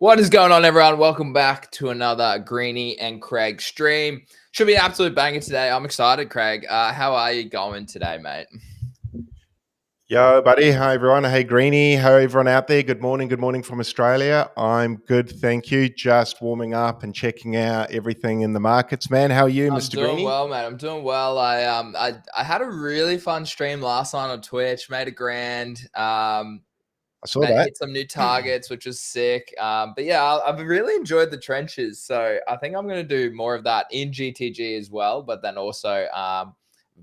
What is going on, everyone? Welcome back to another Greeny and Craig stream. Should be an absolute banger today. I'm excited, Craig. How are you going today, mate? Yo, buddy. Hi, everyone. Hey, Greeny. How everyone out there? Good morning. Good morning from Australia. I'm good, thank you. Just warming up and checking out everything in the markets, man. How are you, I'm Mr. doing Greeny? well, mate. I'm doing well. I had a really fun stream last night on Twitch. Made a grand. I saw that. Hit some new targets, which was sick. But yeah, I've really enjoyed the trenches. So I think I'm going to do more of that in GTG as well, but then also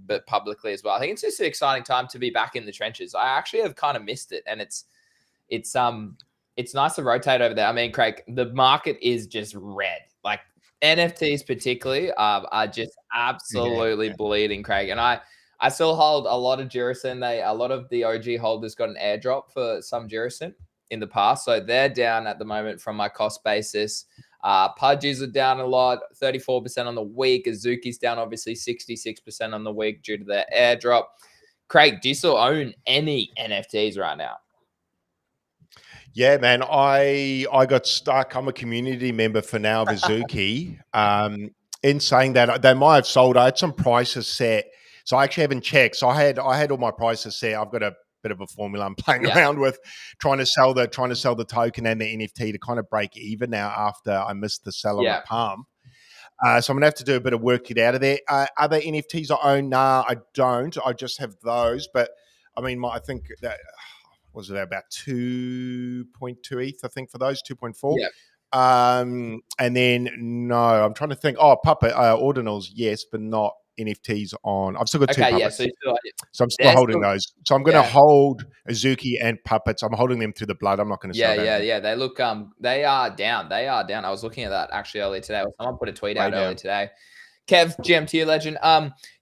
but publicly as well. I think it's just an exciting time to be back in the trenches. I actually have kind of missed it, and it's nice to rotate over there. I mean, Craig, the market is just red. Like NFTs particularly are just absolutely bleeding, Craig. And I still hold a lot of Jurison. A lot of the OG holders got an airdrop for some Jurison in the past. So they're down at the moment from my cost basis. Pudgies are down a lot, 34% on the week. Azuki's down obviously 66% on the week due to their airdrop. Craig, do you still own any NFTs right now? Yeah, man. I got stuck. I'm a community member for now of Azuki. In saying that, they might have sold. I had some prices set. So I actually haven't checked. So I had all my prices set. I've got a bit of a formula I'm playing around with, trying to sell the token and the NFT to kind of break even now after I missed the sell on the pump. So I'm gonna have to do a bit of work to get out of there. Other NFTs I own? Nah, I don't. I just have those. But I mean, I think that was it about 2.2 ETH. I think for those 2.4. Yeah. And then no, I'm trying to think. Oh, puppet ordinals, yes, but not NFTs on. I've still got two puppets. Yeah, so I'm still holding those. So I'm going to hold Azuki and puppets. I'm holding them through the blood. I'm not going to sell them. Yeah. They look they are down. They are down. I was looking at that actually earlier today. Someone put a tweet out earlier today. Kev, GMT legend.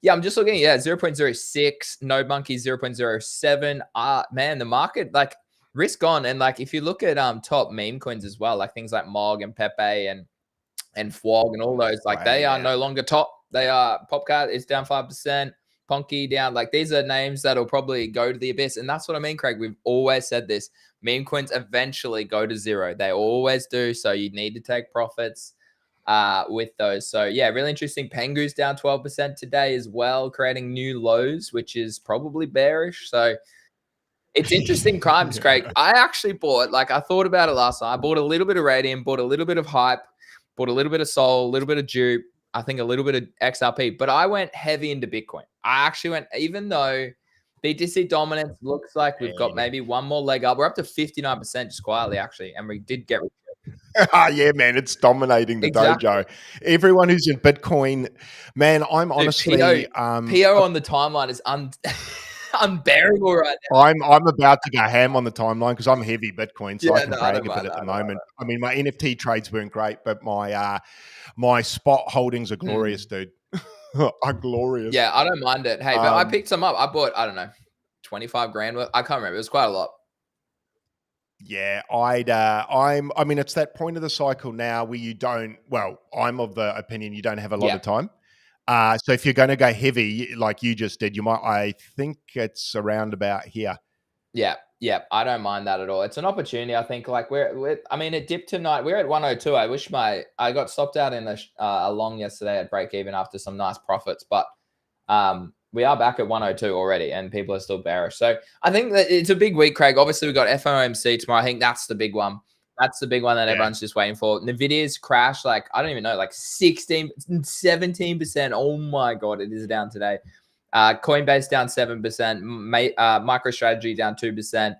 Yeah, I'm just looking. Yeah, 0.06. Node Monkey 0.07. Man, the market like risk on. And like if you look at top meme coins as well, like things like Mog and Pepe and Fwog and all those, like they are no longer top. They are Popcat is down 5%. Ponky down. Like these are names that'll probably go to the abyss. And that's what I mean, Craig. We've always said this. Meme coins eventually go to zero. They always do. So you need to take profits with those. So yeah, really interesting. Pengu's down 12% today as well, creating new lows, which is probably bearish. So it's interesting crimes, Craig. I actually bought, like I thought about it last night. I bought a little bit of Radium, bought a little bit of Hype, bought a little bit of Sol, a little bit of Dupe, I think a little bit of XRP, but I went heavy into Bitcoin. I actually went, even though BTC dominance looks like we've got maybe one more leg up. We're up to 59% just quietly, actually, and we did get yeah, man, it's dominating the dojo. Everyone who's in Bitcoin, man, I'm honestly PO on the timeline is unbearable right now. I'm about to go ham on the timeline because I'm heavy Bitcoin, so I can brag a bit at the moment. I mean, my NFT trades weren't great, but my spot holdings are glorious, dude. Are glorious. Yeah, I don't mind it. Hey, but I picked some up. I bought, I don't know, 25 grand worth. I can't remember. It was quite a lot. Yeah, I mean, it's that point of the cycle now where you don't, well, I'm of the opinion you don't have a lot of time. So if you're going to go heavy, like you just did, you might, I think it's around about here. Yeah. I don't mind that at all. It's an opportunity. I think like I mean, it dipped tonight. We're at 102. I wish I got stopped out in a long yesterday at break even after some nice profits, but we are back at 102 already and people are still bearish. So I think that it's a big week, Craig. Obviously we've got FOMC tomorrow. I think that's the big one. That's the big one that everyone's just waiting for. Nvidia's crashed like, I don't even know, like 16, 17%. Oh my God, it is down today. Coinbase down 7%. MicroStrategy down 2%.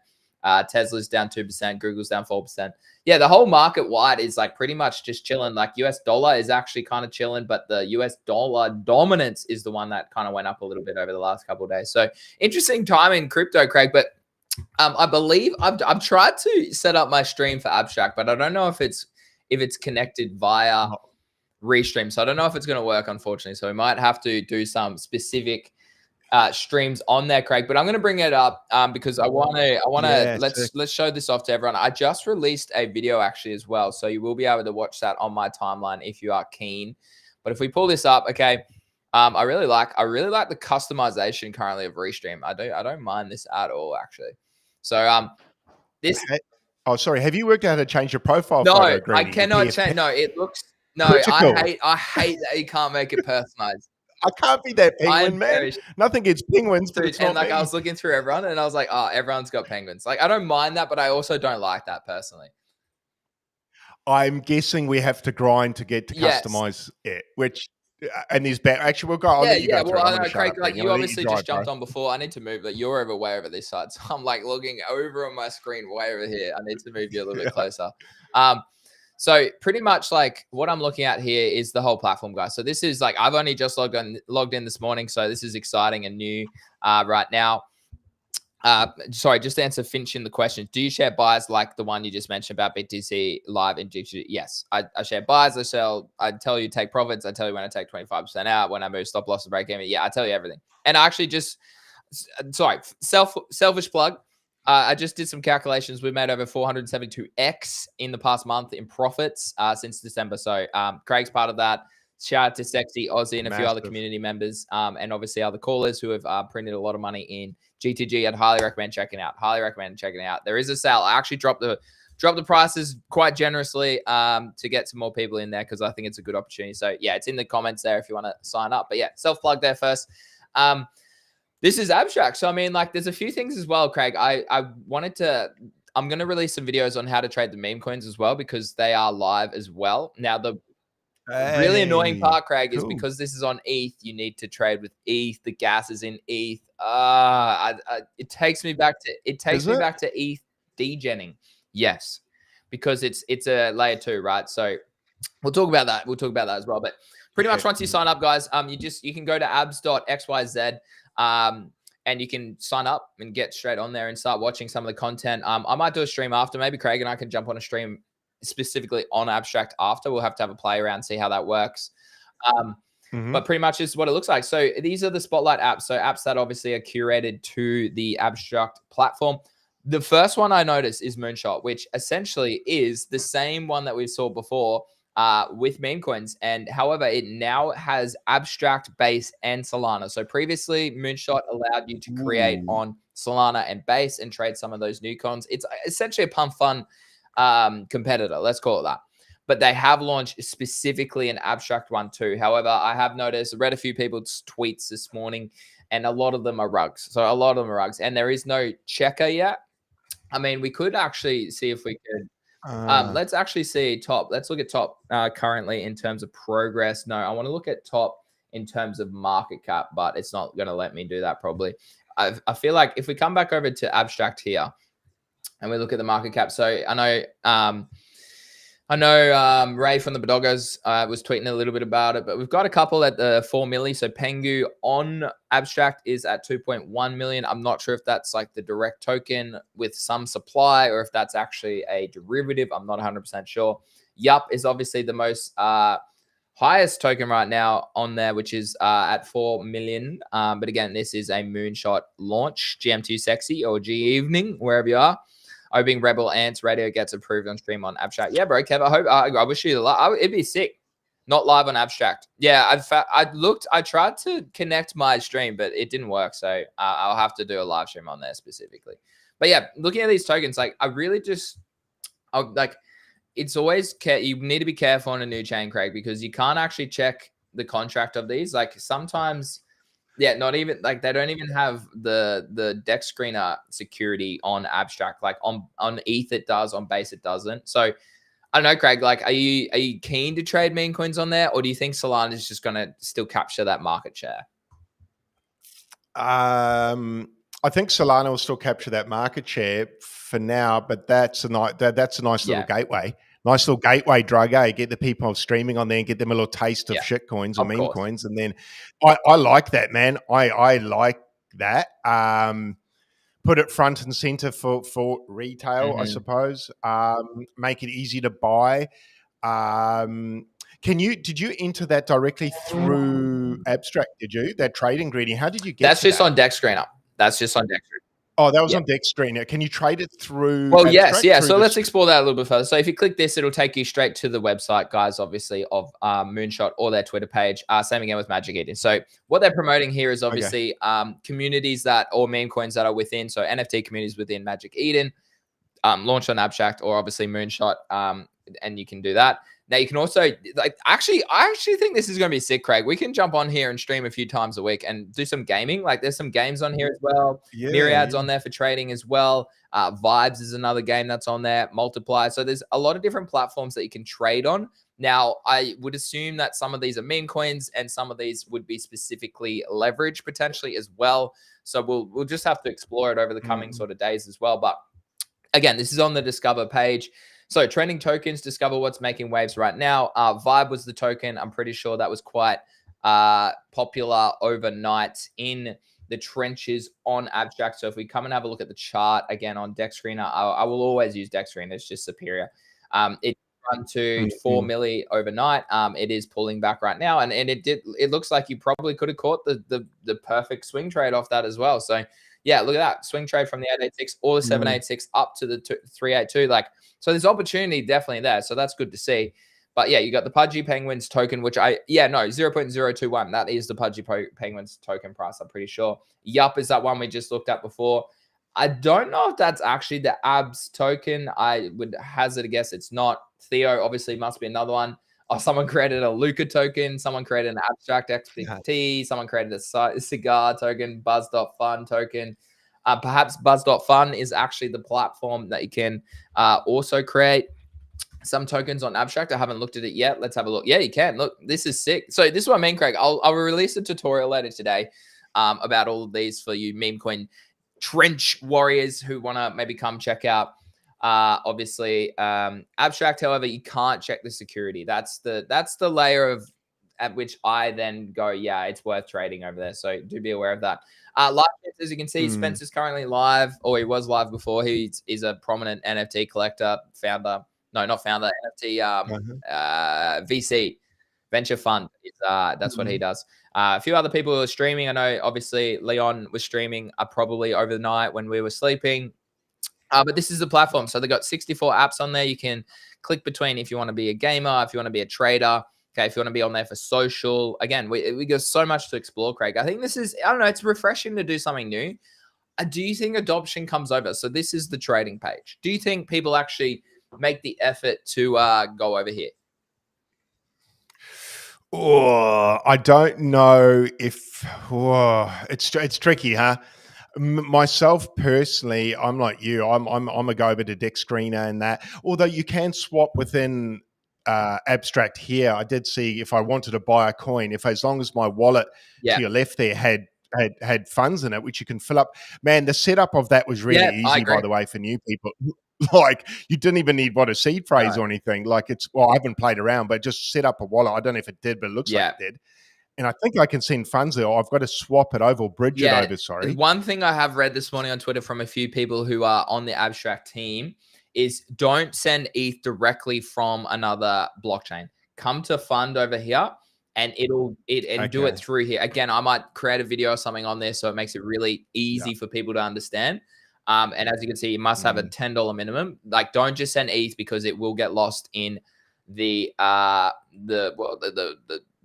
Tesla's down 2%. Google's down 4%. Yeah, the whole market wide is like pretty much just chilling. Like US dollar is actually kind of chilling, but the US dollar dominance is the one that kind of went up a little bit over the last couple of days. So interesting time in crypto, Craig. But I believe I've tried to set up my stream for Abstract, but I don't know if it's connected via Restream. So I don't know if it's going to work, unfortunately. So we might have to do some specific streams on there, Craig. But I'm going to bring it up because I want to let's show this off to everyone. I just released a video actually as well, so you will be able to watch that on my timeline if you are keen. But if we pull this up, okay. I really like the customization currently of Restream. I don't mind this at all, actually. So this Oh, sorry. Have you worked out how to change your profile No, photo, I Greedy? The cannot change. No, it looks. No, critical. I hate that you can't make it personalized. I can't be that I am penguin, man. very Nothing against penguins, but dude, it's and not like I me. was looking through everyone, and I was like, oh, everyone's got penguins. Like I don't mind that, but I also don't like that personally. I'm guessing we have to grind to get to Yes. customize it, which and there's bad. Actually, we'll go. I'll let you Yeah. go through Well, it. I I'm don't going know, to shut Craig. up. Like Then. I'm you going to let you obviously just drive, bro. jumped on before. I need to move. Like you're over way over this side, so I'm like looking over on my screen way over here. I need to move you a little bit closer. So pretty much like what I'm looking at here is the whole platform, guys. So this is like I've only just logged in this morning, so this is exciting and new right now. Sorry, just to answer Finch in the question. Do you share buys like the one you just mentioned about BTC live in GG? Yes, I share buys. I tell you take profits. I tell you when I take 25% out, when I move stop loss and break even. Yeah, I tell you everything. And I actually just, sorry, selfish plug. I just did some calculations. We've made over 472x in the past month in profits since December. So Craig's part of that. Shout out to Sexy, Aussie, and a few other community members, and obviously other callers who have printed a lot of money in GTG. I'd highly recommend checking out. Highly recommend checking out. There is a sale. I actually dropped the prices quite generously to get some more people in there because I think it's a good opportunity. So yeah, it's in the comments there if you want to sign up. But yeah, self plug there first. This is abstract. So I mean, like, there's a few things as well, Craig. I'm going to release some videos on how to trade the meme coins as well because they are live as well. Now the really annoying part, Craig, is because this is on ETH, you need to trade with ETH. The gas is in ETH. It takes me back to ETH degenning. Yes, because it's a layer 2, right? So we'll talk about that. We'll talk about that as well. But pretty much once you sign up, guys, you can go to abs.xyz and you can sign up and get straight on there and start watching some of the content. I might do a stream after. Maybe Craig and I can jump on a stream specifically on abstract after. We'll have to have a play around, see how that works. But pretty much is what it looks like. So these are the spotlight apps. So apps that obviously are curated to the abstract platform. The first one I noticed is Moonshot, which essentially is the same one that we saw before with Memecoins. And however, it now has abstract, base, and Solana. So previously, Moonshot allowed you to create on Solana and base and trade some of those new cons. It's essentially a pump fun competitor, let's call it that. But they have launched specifically an abstract one too. However, I have read a few people's tweets this morning, and a lot of them are rugs. So a lot of them are rugs, and there is no checker yet. I mean, we could actually see if we could. Let's actually see top. Let's look at top currently in terms of progress. No, I want to look at top in terms of market cap, but it's not going to let me do that probably. I feel like if we come back over to abstract here, and we look at the market cap. So I know Ray from the Bodoggers was tweeting a little bit about it, but we've got a couple at the 4 milli. So Pengu on abstract is at 2.1 million. I'm not sure if that's like the direct token with some supply or if that's actually a derivative. I'm not 100% sure. Yup is obviously the most highest token right now on there, which is at 4 million. But again, this is a Moonshot launch, GM2 Sexy or G Evening, wherever you are. Hoping Rebel Ants Radio gets approved on stream on abstract. Yeah, bro, Kev. I hope. I wish you the luck. It'd be sick. Not live on abstract. Yeah, I tried to connect my stream, but it didn't work. So I'll have to do a live stream on there specifically. But yeah, looking at these tokens, like I really just, it's always you need to be careful on a new chain, Craig, because you can't actually check the contract of these. Like sometimes. Yeah, not even like they don't even have the deck screener security on abstract. Like on ETH it does, on base it doesn't. So I don't know, Craig. Like, are you keen to trade meme coins on there, or do you think Solana is just going to still capture that market share? I think Solana will still capture that market share for now, but that's a nice little gateway. Nice little gateway drug, eh? Get the people streaming on there and get them a little taste of shit coins or meme coins. And then I like that, man. I like that. Put it front and center for retail, I suppose. Make it easy to buy. Did you enter that directly through abstract? Did you that trade ingredient? How did you get? That's just on deck screener. That's just on deck screener. Oh, that was on deck screener. Can you trade it through? Well, yes, yeah. So let's explore that a little bit further. So if you click this, it'll take you straight to the website, guys, obviously, of Moonshot or their Twitter page. Same again with Magic Eden. So what they're promoting here is obviously communities or meme coins that are within, so NFT communities within Magic Eden. launched on Abstract or obviously Moonshot, and you can do that. Now you can also I actually think this is going to be sick, Craig. We can jump on here and stream a few times a week and do some gaming. Like there's some games on here as well. Yeah, Myriad's yeah. on there for trading as well. Vibes is another game that's on there. Multiply. So there's a lot of different platforms that you can trade on. Now, I would assume that some of these are meme coins and some of these would be specifically leveraged potentially as well. So we'll just have to explore it over the coming sort of days as well. But again, this is on the Discover page. So trending tokens, discover what's making waves right now. Vibe was the token. I'm pretty sure that was quite popular overnight in the trenches on Abstract. So if we come and have a look at the chart again on Dex Screener, I will always use Dex Screener. It's just superior. It run to 4 milli overnight. It is pulling back right now, and it looks like you probably could have caught the perfect swing trade off that as well. So yeah, look at that swing trade from the 886 or the 786 up to the 382. Like, so there's opportunity definitely there. So that's good to see. But yeah, you got the Pudgy Penguins token, which 0.021. That is the Pudgy Penguins token price, I'm pretty sure. Yup is that one we just looked at before. I don't know if that's actually the ABS token. I would hazard a guess it's not. Theo obviously must be another one. Oh, someone created a Luca token. Someone created an Abstract XPT. Someone created a cigar token, Buzz.fun token. Perhaps Buzz.fun is actually the platform that you can also create some tokens on Abstract. I haven't looked at it yet. Let's have a look. Yeah, you can. Look, this is sick. So this is what I mean, Craig. I'll release a tutorial later today about all of these for you meme coin trench warriors who want to maybe come check out obviously Abstract. However, you can't check the security. That's the layer of at which I then go, yeah, it's worth trading over there. So do be aware of that. Live, as you can see, Spencer's currently live, or he was live before. He is a prominent NFT collector, founder. No, not founder, NFT VC, venture fund. That's what he does. A few other people who are streaming. I know, obviously, Leon was streaming probably over the night when we were sleeping. But this is the platform. So they've got 64 apps on there. You can click between if you want to be a gamer, if you want to be a trader. Okay, if you want to be on there for social. Again, we got so much to explore, Craig. I think this is, I don't know, it's refreshing to do something new. Do you think adoption comes over? So this is the trading page. Do you think people actually make the effort to go over here? Oh, I don't know if it's tricky, huh? Myself personally, I'm like you. I'm a go over to Dex Screener and that. Although you can swap within Abstract here. I did see if I wanted to buy a coin, if as long as my wallet to your left there had funds in it, which you can fill up. Man, the setup of that was really easy, by the way, for new people. Like you didn't even need a seed phrase or anything. Like I haven't played around, but just set up a wallet. I don't know if it did, but it looks like it did. And I think I can send funds there. I've got to swap it over, or bridge it over. Sorry. One thing I have read this morning on Twitter from a few people who are on the Abstract team is don't send ETH directly from another blockchain. Come to fund over here and do it through here. Again, I might create a video or something on there so it makes it really easy for people to understand. And as you can see, you must have a $10 minimum. Like, don't just send ETH because it will get lost in the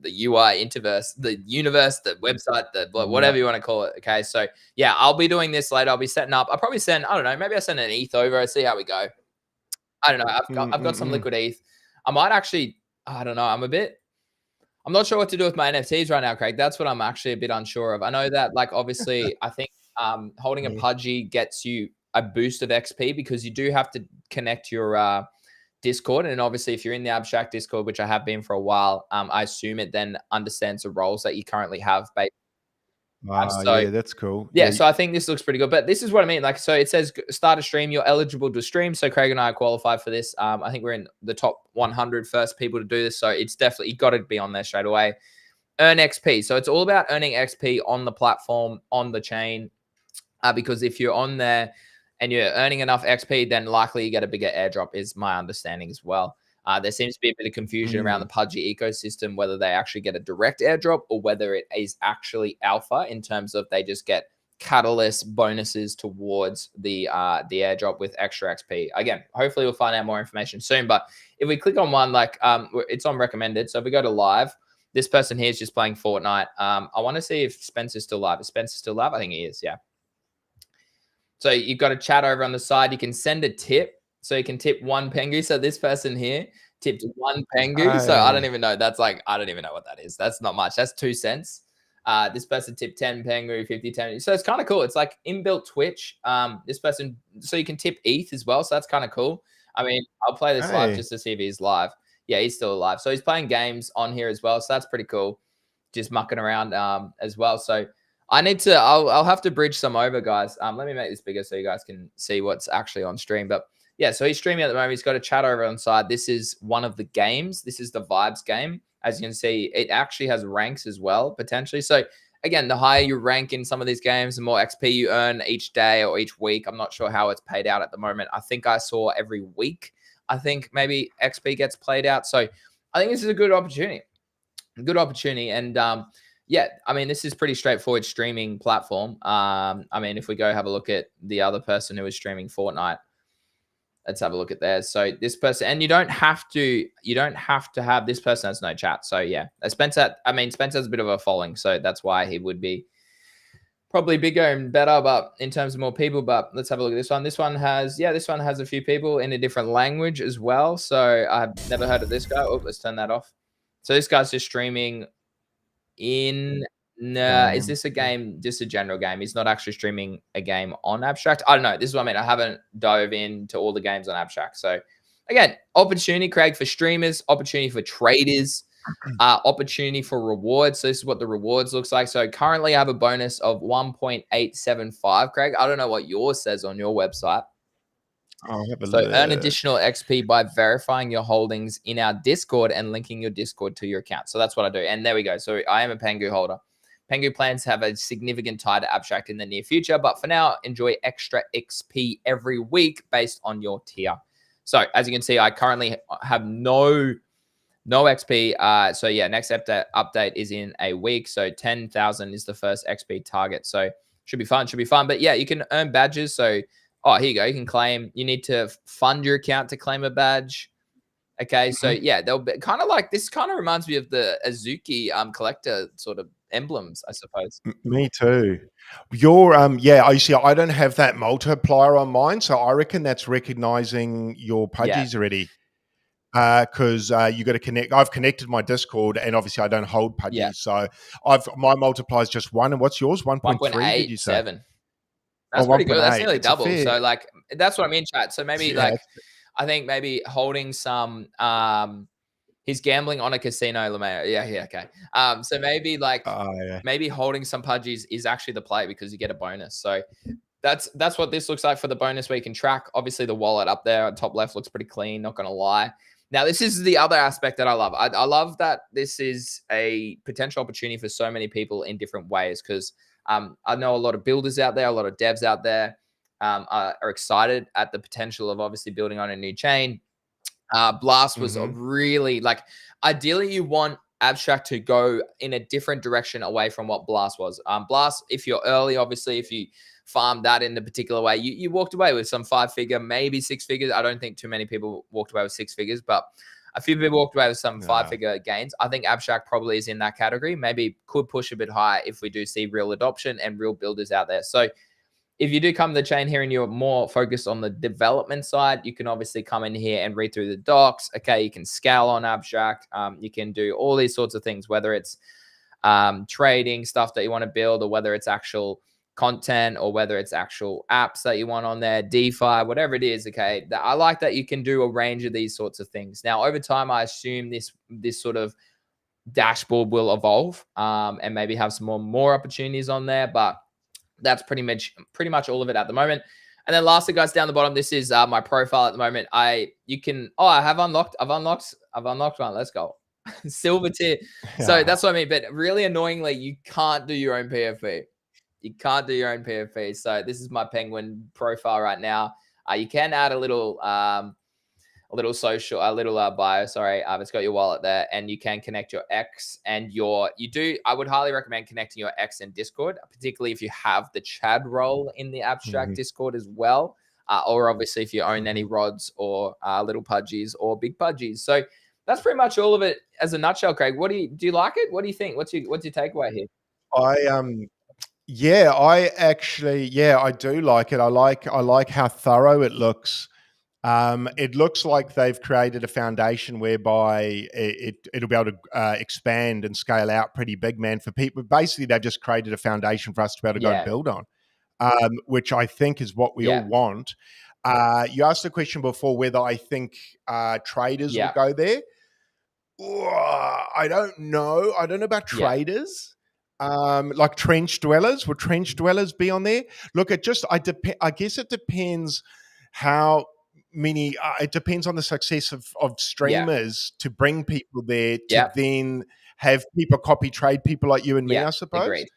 UI interverse, the universe, the website, whatever you want to call it. Okay, so yeah, I'll be doing this later. I'll be setting up. I'll probably send, I don't know, maybe I send an ETH over. I see how we go. I don't know. I've got some liquid ETH. I might actually, I don't know. I'm not sure what to do with my NFTs right now, Craig. That's what I'm actually a bit unsure of. I know that, like, obviously, I think holding a Pudgy gets you a boost of XP because you do have to connect your Discord. And obviously, if you're in the Abstract Discord, which I have been for a while, I assume it then understands the roles that you currently have. Yeah, that's cool. Yeah, so I think this looks pretty good. But this is what I mean. Like, so it says start a stream. You're eligible to stream. So Craig and I are qualified for this. I think we're in the top 100 first people to do this. So it's definitely, you got to be on there straight away. Earn XP. So it's all about earning XP on the platform, on the chain. Because if you're on there and you're earning enough XP, then likely you get a bigger airdrop is my understanding as well. There seems to be a bit of confusion around the Pudgy ecosystem, whether they actually get a direct airdrop or whether it is actually alpha in terms of they just get catalyst bonuses towards the airdrop with extra XP. Again, hopefully we'll find out more information soon. But if we click on one, like it's on recommended. So if we go to live, this person here is just playing Fortnite. I want to see if Spencer's still live. Is Spencer still live? I think he is, yeah. So you've got a chat over on the side. You can send a tip. So you can tip one Pengu. So this person here tipped one Pengu. So I don't Hey. even know. That's like, I don't even know what that is. That's not much. That's 2 cents. This person tipped 10 Pengu, 50 10. So it's kind of cool. It's like inbuilt Twitch. This person, so you can tip ETH as well. So that's kind of cool. I mean, I'll play this live Hey. just to see if he's live. Yeah, he's still alive. So he's playing games on here as well. So that's pretty cool. Just mucking around as well. So I need to, I'll have to bridge some over, guys. Let me make this bigger so you guys can see what's actually on stream. But yeah, so he's streaming at the moment. He's got a chat over on the side. This is one of the games. This is the Vibes game. As you can see, it actually has ranks as well, potentially. So again, the higher you rank in some of these games, the more XP you earn each day or each week. I'm not sure how it's paid out at the moment. I think I saw every week, I think maybe XP gets played out. So I think this is a good opportunity. Good opportunity. And yeah, I mean, this is pretty straightforward streaming platform. I mean, if we go have a look at the other person who was streaming Fortnite, let's have a look at theirs. So this person, and you don't have to have, this person has no chat. So yeah, Spencer, I mean, Spencer has a bit of a following, so that's why he would be probably bigger and better, but in terms of more people. But let's have a look at this one. This one has, yeah, this one has a few people in a different language as well. So I've never heard of this guy. Oh, let's turn that off. So this guy's just streaming in, nah, is this a game, just a general game? He's not actually streaming a game on Abstract. I don't know. This is what I mean. I haven't dove into all the games on Abstract. So again, opportunity, Craig, for streamers, opportunity for traders, opportunity for rewards. So this is what the rewards looks like. So currently I have a bonus of 1.875, Craig. I don't know what yours says on your website. I'll have a So earn look. additional XP by verifying your holdings in our Discord and linking your Discord to your account. So that's what I do. And there we go. So I am a Pengu holder. Pengu plans to have a significant tie to Abstract in the near future, but for now, enjoy extra XP every week based on your tier. So as you can see, I currently have no XP. So yeah, next update is in a week. So 10,000 is the first XP target. So should be fun. But yeah, you can earn badges. So oh, here you go. You can claim. You need to fund your account to claim a badge. Okay, so yeah, they'll be kind of like, this kind of reminds me of the Azuki collector sort of emblems, I suppose. Me too. Your yeah, I see. I don't have that multiplier on mine, so I reckon that's recognizing your Yeah, pudgies already. Because you got to connect. I've connected my Discord, and obviously I don't hold yeah, pudgies, so my multiplier is just 1. And what's yours? 1.3? Did you say? 1.87. Oh, That's pretty good. That's 1.8. nearly It's a double. fair. So like, that's what I mean, chat. So maybe Yeah. like, I think maybe holding some he's gambling on a casino, LeMayo. Yeah, okay. So maybe like, Yeah. maybe holding some pudgies is actually the play because you get a bonus. So that's what this looks like for the bonus, where you can track. Obviously, the wallet up there on top left looks pretty clean, not gonna lie. Now, this is the other aspect that I love. I love that this is a potential opportunity for so many people in different ways, because I know a lot of builders out there, a lot of devs out there are excited at the potential of obviously building on a new chain. Blast was a Mm-hmm. really, like, ideally you want Abstract to go in a different direction away from what Blast was. Blast, if you're early, obviously, if you farmed that in a particular way, you walked away with some 5-figure, maybe 6 figures. I don't think too many people walked away with 6 figures, but a few people walked away with some Yeah. 5-figure gains. I think Abstract probably is in that category. Maybe could push a bit higher if we do see real adoption and real builders out there. So if you do come to the chain here and you're more focused on the development side, you can obviously come in here and read through the docs. Okay, you can scale on Abstract. You can do all these sorts of things, whether it's trading stuff that you want to build, or whether it's actual content, or whether it's actual apps that you want on there, DeFi, whatever it is. Okay, I like that you can do a range of these sorts of things. Now, over time, I assume this sort of dashboard will evolve and maybe have some more opportunities on there, but that's pretty much all of it at the moment. And then lastly, guys, down the bottom, this is my profile at the moment. I've unlocked one. Let's go. Silver tier. So Yeah. that's what I mean. But really annoyingly, you can't do your own PFP. You can't do your own PFP. So this is my Penguin profile right now. You can add a little social, a little bio. Sorry, it's got your wallet there, and you can connect your X and I would highly recommend connecting your X and Discord, particularly if you have the Chad role in the Abstract Mhm. Discord as well, or obviously if you own any Mhm. rods or little pudgies or big pudgies. So that's pretty much all of it as a nutshell, Craig. Do you like it? What do you think? What's your takeaway here? I Yeah, I do like it. I like how thorough it looks. It looks like they've created a foundation whereby it'll be able to expand and scale out pretty big, man. For people, basically, they've just created a foundation for us to be able to go and Yeah, build on, which I think is what we all yeah, want. You asked the question before whether I think traders will yeah, go there. I don't know. I don't know about yeah, traders. Like trench dwellers. Would trench dwellers be on there? Look, I guess it depends how many. It depends on the success of yeah, streamers to bring people there to yeah, then have people copy trade people like you and me, yeah. I suppose. Agreed.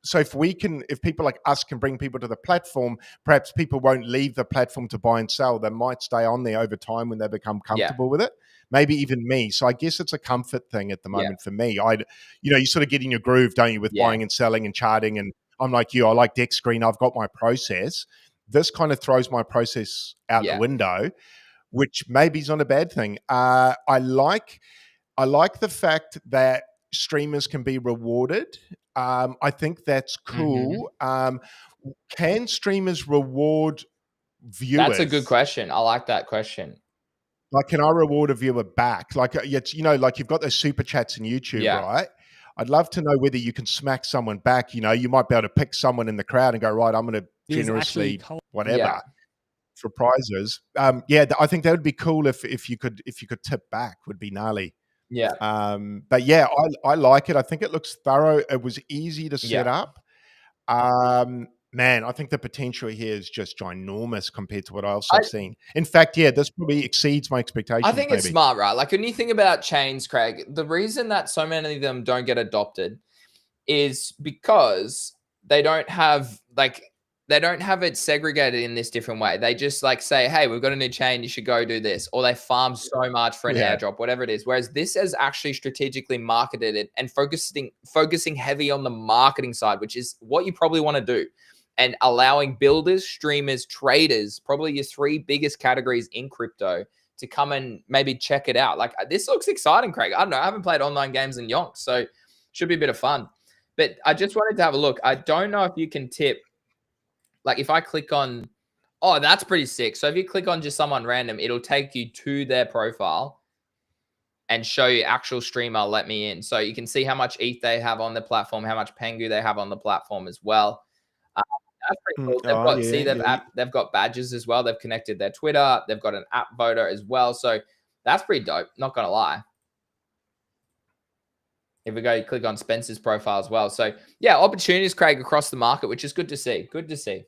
So if people like us can bring people to the platform, perhaps people won't leave the platform to buy and sell. They might stay on there over time when they become Yeah, comfortable with it. Maybe even me. So I guess it's a comfort thing at the yeah, moment for me. You sort of get in your groove, don't you, with yeah, buying and selling and charting. And I'm like you. I like deck screen. I've got my process. This kind of throws my process out the yeah. window, which maybe is not a bad thing. I like the fact that streamers can be rewarded. I think that's Hmm. cool. Can streamers reward That's a good viewers? question. I like that question. Like, can I reward a viewer back? Like, like you've got those super chats in YouTube, Yeah, right? I'd love to know whether you can smack someone back. You might be able to pick someone in the crowd and go, right, I'm going to There's actually generously color. yeah, whatever for prizes. I think that would be cool if you could tip back. Would be gnarly. yeah, But yeah, I like it. I think it looks thorough. It was easy to yeah. set up. Man, I think the potential here is just ginormous compared to what else I I've seen. In fact, yeah, this probably exceeds my I expectations, think it's maybe. smart, right? Like when you think about chains, Craig, the reason that so many of them don't get adopted is because they don't have like they don't have it segregated in this different way. They just like say, "Hey, we've got a new chain, you should go do this," or they farm so much for an Yeah. airdrop, whatever it is. Whereas this is actually strategically marketed it and focusing heavy on the marketing side, which is what you probably want to do, and allowing builders, streamers, traders, probably your three biggest categories in crypto, to come and maybe check it out. Like this looks exciting, Craig. I don't know. I haven't played online games in yonks, so should be a bit of fun. But I just wanted to have a look. I don't know if you can tip, like if I click on, oh, that's pretty sick. So if you click on just someone random, it'll take you to their profile and show you actual streamer let me in. So you can see how much ETH they have on the platform, how much Pengu they have on the platform as well. Uh, that's pretty cool. They've Oh, got yeah, yeah. they've got badges as well. They've connected their Twitter. They've got an app voter as well. So that's pretty dope. Not gonna lie. If we go click on Spencer's profile as well. So yeah, opportunities, Craig, across the market, which is good to see. Good to see.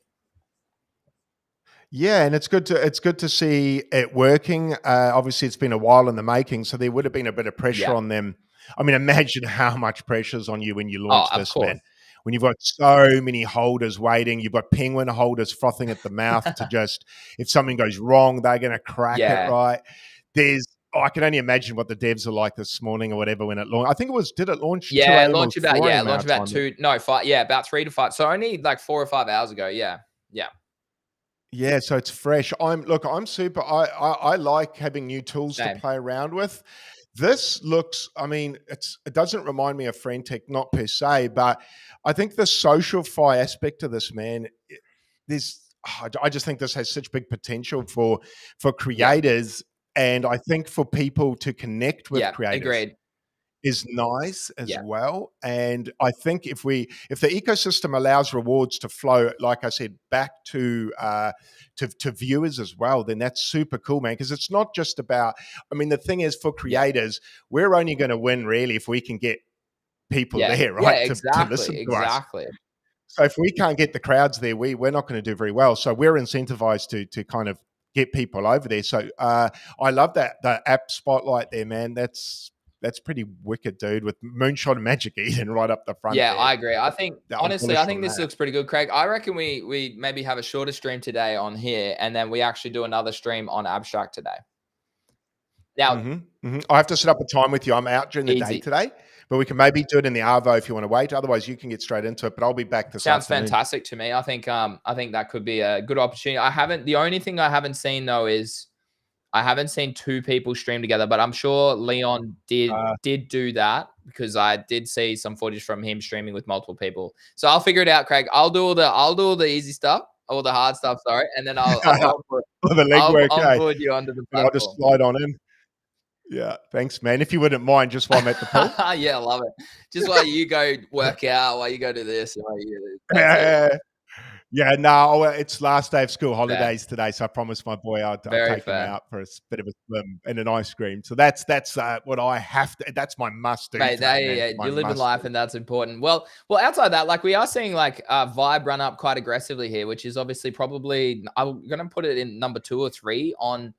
Yeah, and it's good to see it working. Obviously, it's been a while in the making, so there would have been a bit of pressure Yeah. on them. I mean, imagine how much pressure's on you when you Oh, launch of this, course. man. When you've got so many holders waiting, you've got penguin holders frothing at the mouth to just, if something goes wrong, they're going to crack it, Yeah. right? I can only imagine what the devs are like this morning or whatever when it launched. I think did it launch 2 Yeah, a.m. or 4 a.m. our launch about time? 2 no, 5 yeah, about 3 to 5. So only like 4 or 5 hours ago. Yeah. Yeah. Yeah, so it's fresh. I'm super. I like having new tools to Same. play around with. This looks. I mean, it doesn't remind me of Friendtech, not per se, but I think the social fi aspect of this, man. There's. I just think this has such big potential for Yeah. creators, and I think for people to connect with Yeah. creators Agreed. is nice as Yeah. well. And I think if the ecosystem allows rewards to flow, like I said, back to viewers as well, then that's super cool, man. Because it's not just about. I mean, the thing is, for Yeah. creators, we're only going to win really if we can get people Yeah. there, Yeah, right, to listen exactly. to us. Exactly. So if we can't get the crowds there, we're not going to do very well. So we're incentivized to kind of get people over there. So I love that the app spotlight there, man. That's pretty wicked, dude. With Moonshot and Magic Eden right up the front Yeah, there. I agree. I think I'm honestly, I bullish think on this that. looks pretty good, Craig. I reckon we maybe have a shorter stream today on here, and then we actually do another stream on Abstract today. Now, I have to set up a time with you. I'm out during the day easy. today, but we can maybe do it in the Arvo if you want to wait. Otherwise, you can get straight into it. But I'll be back this Sounds afternoon. fantastic to me. I think that could be a good opportunity. The only thing I haven't seen though is I haven't seen two people stream together, but I'm sure Leon did do that because I did see some footage from him streaming with multiple people. So I'll figure it out, Craig. I'll do all the easy stuff, all the hard stuff, sorry, and then I'll the legwork, onboard you onto the and I'll just platform. slide on in. Yeah, thanks, man. If you wouldn't mind, just while I'm at the pool. Yeah, I love it. Just while you go work out, while you go do this, and while you do this. That's Yeah, no, it's last day of school holidays today, so I promised my boy I'd Very take him fair. out for a bit of a swim and an ice cream. So that's what I have to. That's my must do. Mate, today, you're living life, and that's important. Well, outside that, like we are seeing like Vibe run up quite aggressively here, which is obviously probably I'm gonna put it in number 2 or 3 on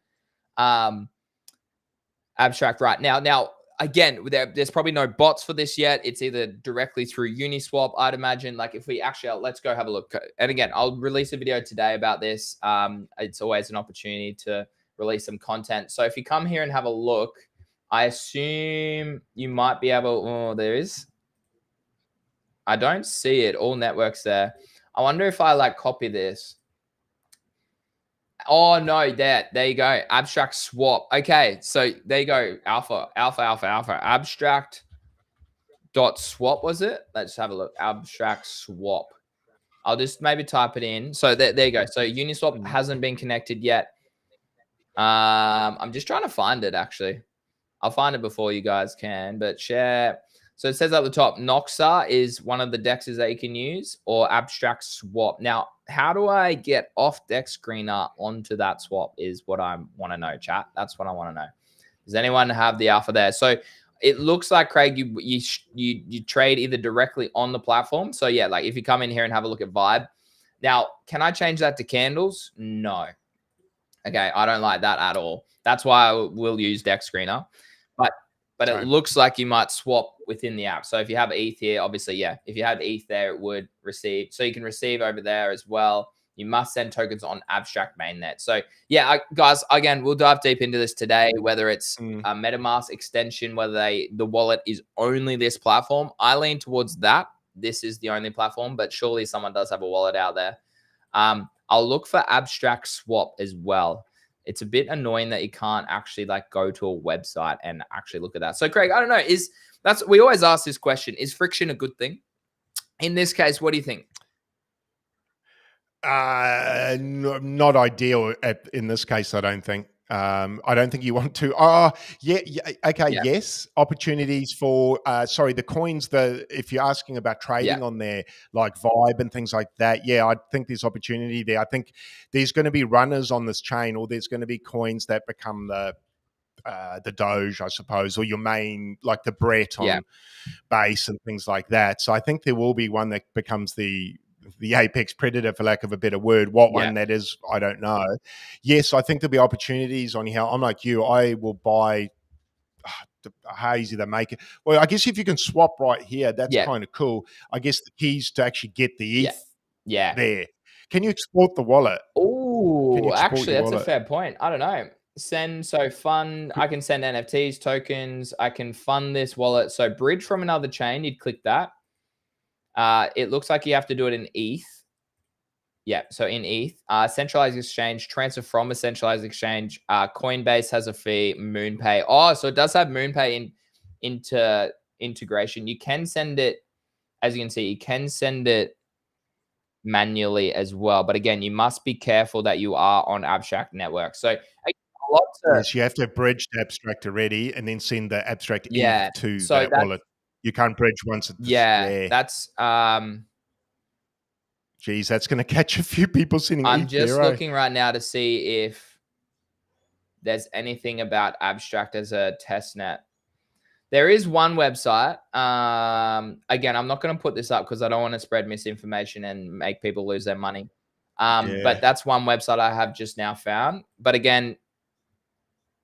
Abstract right now. Now, again, there's probably no bots for this yet. It's either directly through Uniswap, I'd imagine. Like if we actually, let's go have a look. And again, I'll release a video today about this. It's always an opportunity to release some content. So if you come here and have a look, I assume you might be able, oh, there is. I don't see it. All networks there. I wonder if I like copy this. Oh no, there you go. Abstract swap. Okay, so there you go. Alpha. Abstract dot swap, was it? Let's have a look. Abstract swap. I'll just maybe type it in. So there you go. So Uniswap hasn't been connected yet. I'm just trying to find it actually. I'll find it before you guys can, but share. So it says at the top, Noxa is one of the dexes that you can use, or Abstract Swap. Now, how do I get off Dex Screener onto that swap is what I want to know, chat. That's what I want to know. Does anyone have the alpha there? So it looks like, Craig, you trade either directly on the platform. So yeah, like if you come in here and have a look at Vibe. Now, can I change that to candles? No. Okay, I don't like that at all. That's why I will use Dex Screener. But it looks like you might swap within the app. So if you have ETH here, obviously, yeah, if you had ETH there, it would receive. So you can receive over there as well. You must send tokens on Abstract mainnet. So yeah, guys, again, we'll dive deep into this today, whether it's a MetaMask extension, whether the wallet is only this platform. I lean towards that. This is the only platform, but surely someone does have a wallet out there. I'll look for Abstract Swap as well. It's a bit annoying that you can't actually like go to a website and actually look at that. So Craig, I don't know, we always ask this question, is friction a good thing? In this case, what do you think? Not ideal in this case, I don't think. I don't think you want to. Yes. Opportunities for the coins. If you're asking about trading on there, like Vibe and things like that, I think there's opportunity there. I think there's going to be runners on this chain, or there's going to be coins that become the Doge, I suppose, or your main, like the Brett on base and things like that. So I think there will be one that becomes the apex predator, for lack of a better word. What one that is, I don't know. Yes, I think there'll be opportunities on how. I'm like you, I will buy. How easy they make it. Well, I guess if you can swap right here, that's kind of cool. I guess the keys to actually get the ETH there. Can you export the wallet? Oh, actually, that's a fair point. I don't know. Fund. I can send NFTs, tokens. I can fund this wallet. So bridge from another chain. You'd click that. It looks like you have to do it in ETH. Yeah, so in ETH. Centralized exchange, transfer from a centralized exchange. Coinbase has a fee, MoonPay. Oh, so it does have MoonPay into integration. You can send it, as you can see, you can send it manually as well. But again, you must be careful that you are on Abstract Network. So yes, you have to bridge the Abstract already and then send the Abstract ETH to that wallet. You can't bridge once it's that's geez, that's going to catch a few people sending I'm ETH just there, looking right now to see if there's anything about Abstract as a test net. There is one website. Again, I'm not going to put this up because I don't want to spread misinformation and make people lose their money. But that's one website I have just now found. But again,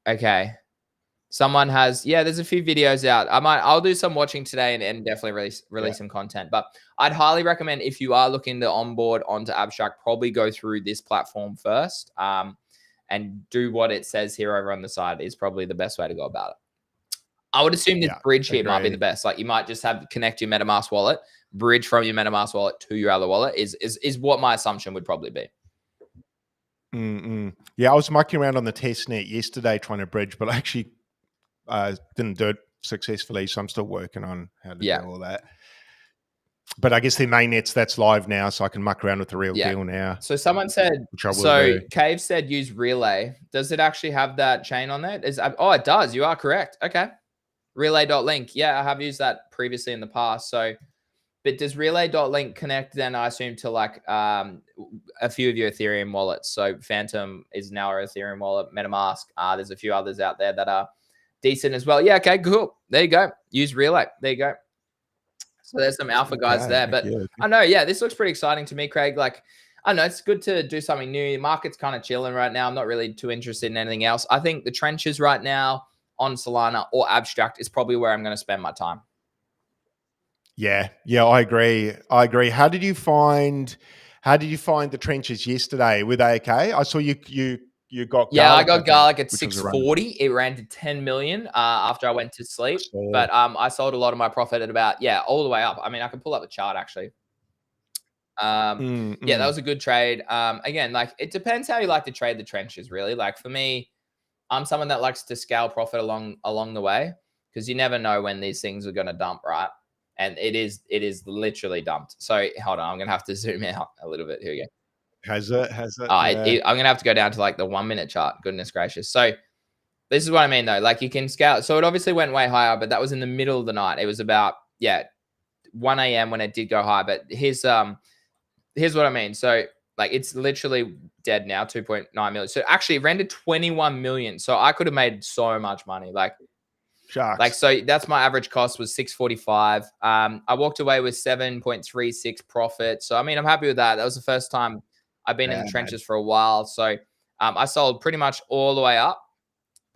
okay. Someone has, there's a few videos out. I'll do some watching today and definitely release some content. But I'd highly recommend, if you are looking to onboard onto Abstract, probably go through this platform first, and do what it says here over on the side is probably the best way to go about it. I would assume this bridge here might be the best. Like you might just have connect your MetaMask wallet, bridge from your MetaMask wallet to your other wallet is what my assumption would probably be. Yeah, I was mucking around on the test net yesterday trying to bridge, but I actually didn't do it successfully. So I'm still working on how to do Yeah. all that. But I guess the mainnets, that's live now, so I can muck around with the real Yeah. deal now, So someone said, which I will so do. Cave said use Relay. Does it actually have that chain on it? Oh, it does. You are correct. Okay. Relay.link. Yeah, I have used that previously in the past. So, but does Relay.link connect then, I assume, to like a few of your Ethereum wallets? So Phantom is now our Ethereum wallet, MetaMask. There's a few others out there that are decent as well. Yeah, okay, cool. There you go. Use Relay. There you go. So there's some alpha guys Okay. there. But Yeah. I know, yeah, this looks pretty exciting to me, Craig. Like, I know it's good to do something new. The market's kind of chilling right now. I'm not really too interested in anything else. I think the trenches right now on Solana or Abstract is probably where I'm going to spend my time. Yeah, I agree. I agree. How did you find the trenches yesterday? Were they okay? I saw you got Yeah, I garlic, I got think, garlic at which was a run. 640. It ran to 10 million after I went to sleep. So, But I sold a lot of my profit at about, all the way up. I mean, I can pull up the chart actually. Yeah, that was a good trade. Again, like it depends how you like to trade the trenches, really. Like for me, I'm someone that likes to scale profit along the way because you never know when these things are going to dump, right? And it is literally dumped. So hold on, I'm gonna have to zoom out a little bit. Here we go. has it? Yeah. I'm gonna have to go down to like the 1 minute chart. Goodness gracious. So this is what I mean though. Like you can scale. So it obviously went way higher, but that was in the middle of the night. It was about 1 a.m. when it did go high. But here's what I mean. So like it's literally dead now, 2.9 million. So actually it rendered 21 million. So I could have made so much money. Like, Sharks. so that's my average cost was 645. I walked away with 7.36 profit. So I mean, I'm happy with that. That was the first time I've been in the Bad. trenches for a while. So I sold pretty much all the way up.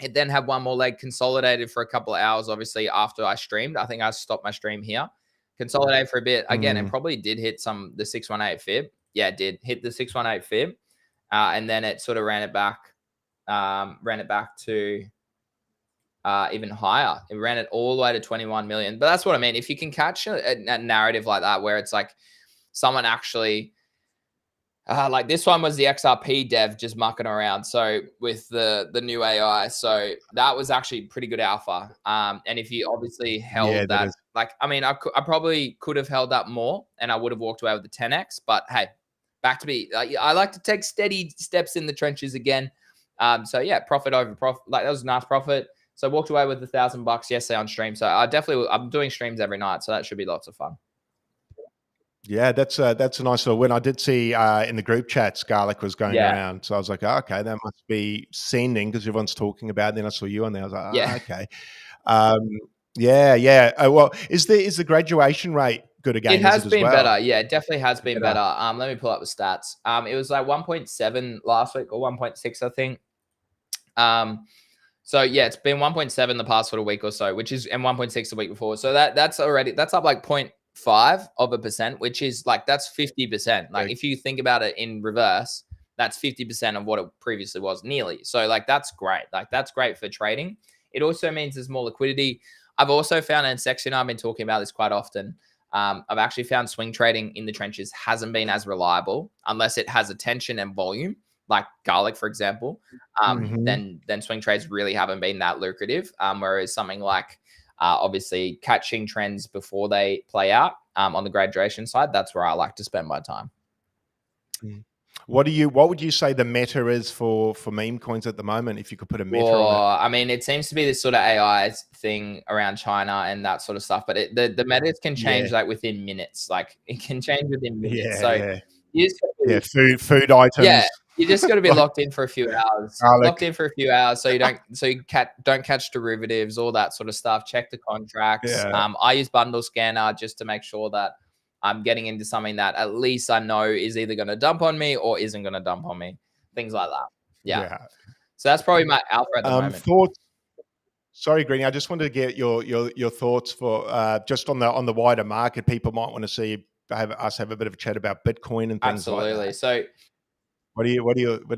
It then had one more leg, consolidated for a couple of hours, obviously, after I streamed. I think I stopped my stream here. Consolidated for a bit. Again, it probably did hit the 618 fib. Yeah, it did hit the 618 fib. And then it sort of ran it back to even higher. It ran it all the way to 21 million. But that's what I mean. If you can catch a narrative like that, where it's like someone actually, like this one was the XRP dev just mucking around. So with the new AI, so that was actually pretty good alpha. And if you obviously Yeah, held that that, is. like, I mean, I probably could have held that more, and I would have walked away with the 10x. But hey, back to me. I like to take steady steps in the trenches again. So yeah, profit over profit. Like that was a nice profit. So I walked away with $1,000 yesterday on stream. So I'm doing streams every night, so that should be lots of fun. Yeah, that's a nice little win. I did see in the group chats garlic was going Yeah, around, so I was like, oh, okay, that must be sending because everyone's talking about it. Then I saw you on there. I was like, yeah. okay. Yeah. Well, is the graduation rate good It again? Is has it as been better. well? Yeah, it definitely has been Better. better. Let me pull up the stats. It was like 1.7 last week or 1.6, I think. So yeah, it's been 1.7 the past sort of week or so, which is, and 1.6 the week before. So that's up like 0.5%, which is like, that's 50%. Like Yeah. if you think about it in reverse, that's 50% of what it previously was, nearly. So like that's great. Like that's great for trading. It also means there's more liquidity. I've also found, and section I've been talking about this quite often. I've actually found swing trading in the trenches hasn't been as reliable unless it has attention and volume, like garlic, for example. Mhm. Then swing trades really haven't been that lucrative. Whereas something like obviously catching trends before they play out on the graduation side, that's where I like to spend my time. Mm. What would you say the meta is for meme coins at the moment? If you could put a meta on it. Or I mean, it seems to be this sort of AI thing around China and that sort of stuff. But the metas can change Yeah. like within minutes. Like it can change within minutes. Yeah. So Yeah. you just Yeah. Food items yeah, you just got to be like locked in for a few hours. Locked garlic. in for a few hours, so you don't catch derivatives, all that sort of stuff. Check the contracts. Yeah. I use Bundle Scanner just to make sure that I'm getting into something that at least I know is either going to dump on me or isn't going to dump on me. Things like that. Yeah. Yeah. So that's probably my alpha at the moment. Thoughts. Sorry, Greeny. I just wanted to get your thoughts for just on the wider market. People might want to see have a bit of a chat about Bitcoin and things like Absolutely. that. So What are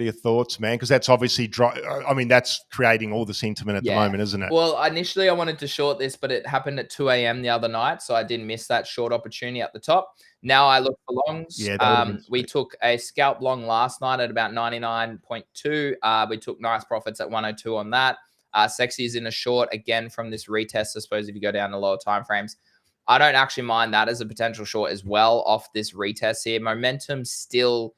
your thoughts, man? Because that's obviously I mean, that's creating all the sentiment at the moment, isn't it? Well, initially I wanted to short this, but it happened at 2 a.m. the other night, so I didn't miss that short opportunity at the top. Now I look for longs. Yeah, that would have been We sweet. took a scalp long last night at about 99.2. We took nice profits at 102 on that. Sexy is in a short again from this retest. I suppose if you go down to lower time frames, I don't actually mind that as a potential short as well off this retest here. Momentum still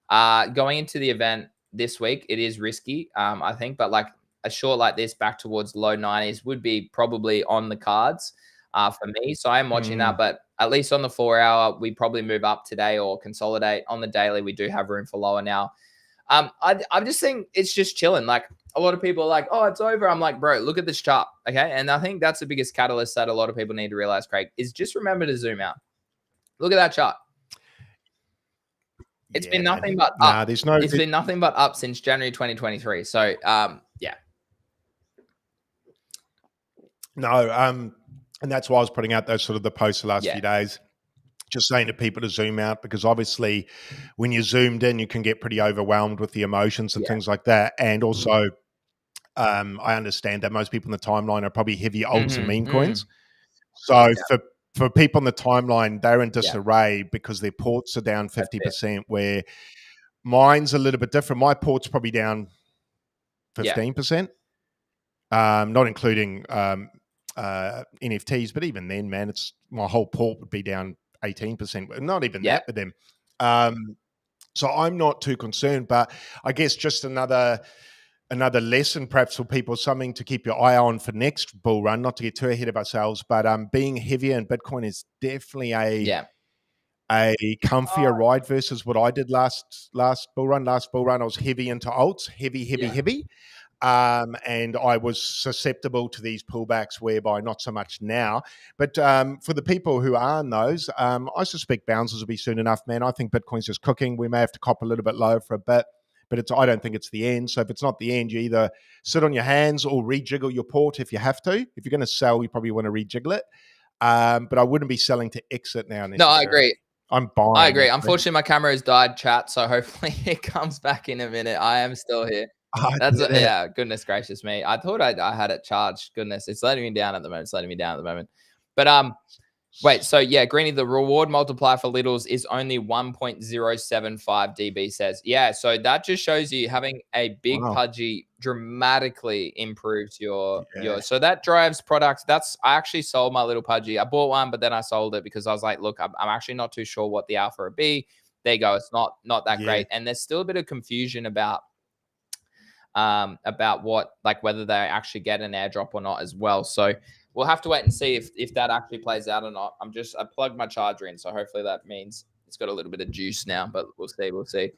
going into the event this week. It is risky, I think, but like a short like this back towards low 90s would be probably on the cards for me. So I am watching that, but at least on the 4 hour, we probably move up today or consolidate. On the daily, we do have room for lower now. I just think it's just chilling. Like a lot of people are like, oh, it's over. I'm like, bro, look at this chart. Okay. And I think that's the biggest catalyst that a lot of people need to realize, Craig, is just remember to zoom out. Look at that chart. It's been nothing but up. It's been nothing but up since January 2023. So, yeah. No, and that's why I was putting out those sort of the posts the last few days, just saying to people to zoom out, because obviously when you're zoomed in, you can get pretty overwhelmed with the emotions and things like that. And also, I understand that most people in the timeline are probably heavy alts and meme coins. So for people in the timeline, they're in disarray because their ports are down 50%, where mine's a little bit different. My port's probably down 15%, not including NFTs, but even then, man, it's my whole port would be down 18%. Not even that with them. So I'm not too concerned, but I guess just another lesson perhaps for people, something to keep your eye on for next bull run, not to get too ahead of ourselves, but being heavier in Bitcoin is definitely a comfier ride versus what I did last bull run. Last bull run, I was heavy into alts, heavy. And I was susceptible to these pullbacks, whereby not so much now. But for the people who are in those, I suspect bounces will be soon enough, man. I think Bitcoin's just cooking. We may have to cop a little bit lower for a bit, but I don't think it's the end. So if it's not the end, you either sit on your hands or rejiggle your port if you have to. If you're going to sell, you probably want to rejiggle it. But I wouldn't be selling to exit now necessarily. No, I agree. I'm buying. I agree. Unfortunately, my camera has died, chat. So hopefully it comes back in a minute. I am still here. Yeah, goodness gracious me. I thought I had it charged. Goodness, it's letting me down at the moment. But wait, so yeah, Greeny, the reward multiplier for littles is only 1.075 dB says. Yeah, so that just shows you having a big pudgy dramatically improves your so that drives products. I actually sold my little pudgy. I bought one, but then I sold it because I was like, look, I'm actually not too sure what the alpha would be. There you go. It's not that great. And there's still a bit of confusion about what, like, whether they actually get an airdrop or not as well. So we'll have to wait and see if that actually plays out or not. I plugged my charger in, so hopefully that means it's got a little bit of juice now, but we'll see.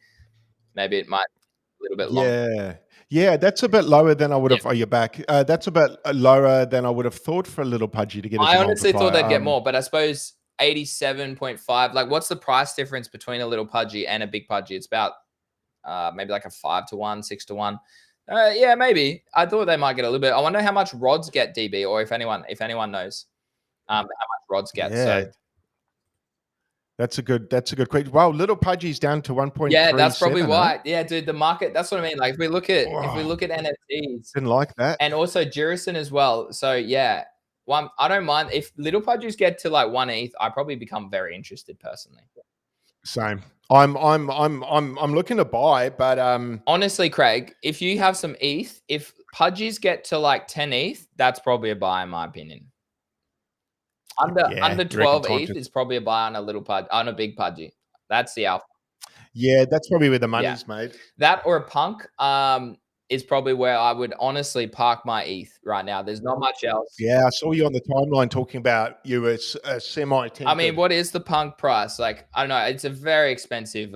Maybe it might be a little bit longer. Yeah, that's a bit lower than I would have. Oh, you're back. That's a bit lower than I would have thought for a little pudgy to get. I honestly thought they'd get more, but I suppose 87.5. Like, what's the price difference between a little pudgy and a big pudgy? It's about maybe like a 5-to-1, 6-to-1. Yeah, maybe. I thought they might get a little bit. I wonder how much rods get, DB, or if anyone knows how much rods get. Yeah. So that's a good question. Wow, little pudgy's down to 1.3. Yeah, that's probably why. Yeah, dude, the market. That's what I mean. Like, if we look at NFTs, didn't like that, and also Jurison as well. So yeah, I don't mind if little pudgies get to like 1 ETH. I probably become very interested personally. Same. I'm looking to buy, but honestly, Craig, if you have some ETH, if pudgies get to like 10 ETH, that's probably a buy in my opinion. Under 12 ETH is probably a buy on a big pudgy. That's the alpha. Yeah, that's probably where the money's made. That or a punk is probably where I would honestly park my ETH right now. There's not much else. Yeah, I saw you on the timeline talking about you were semi-tempted. I mean, what is the punk price? Like, I don't know. It's a very expensive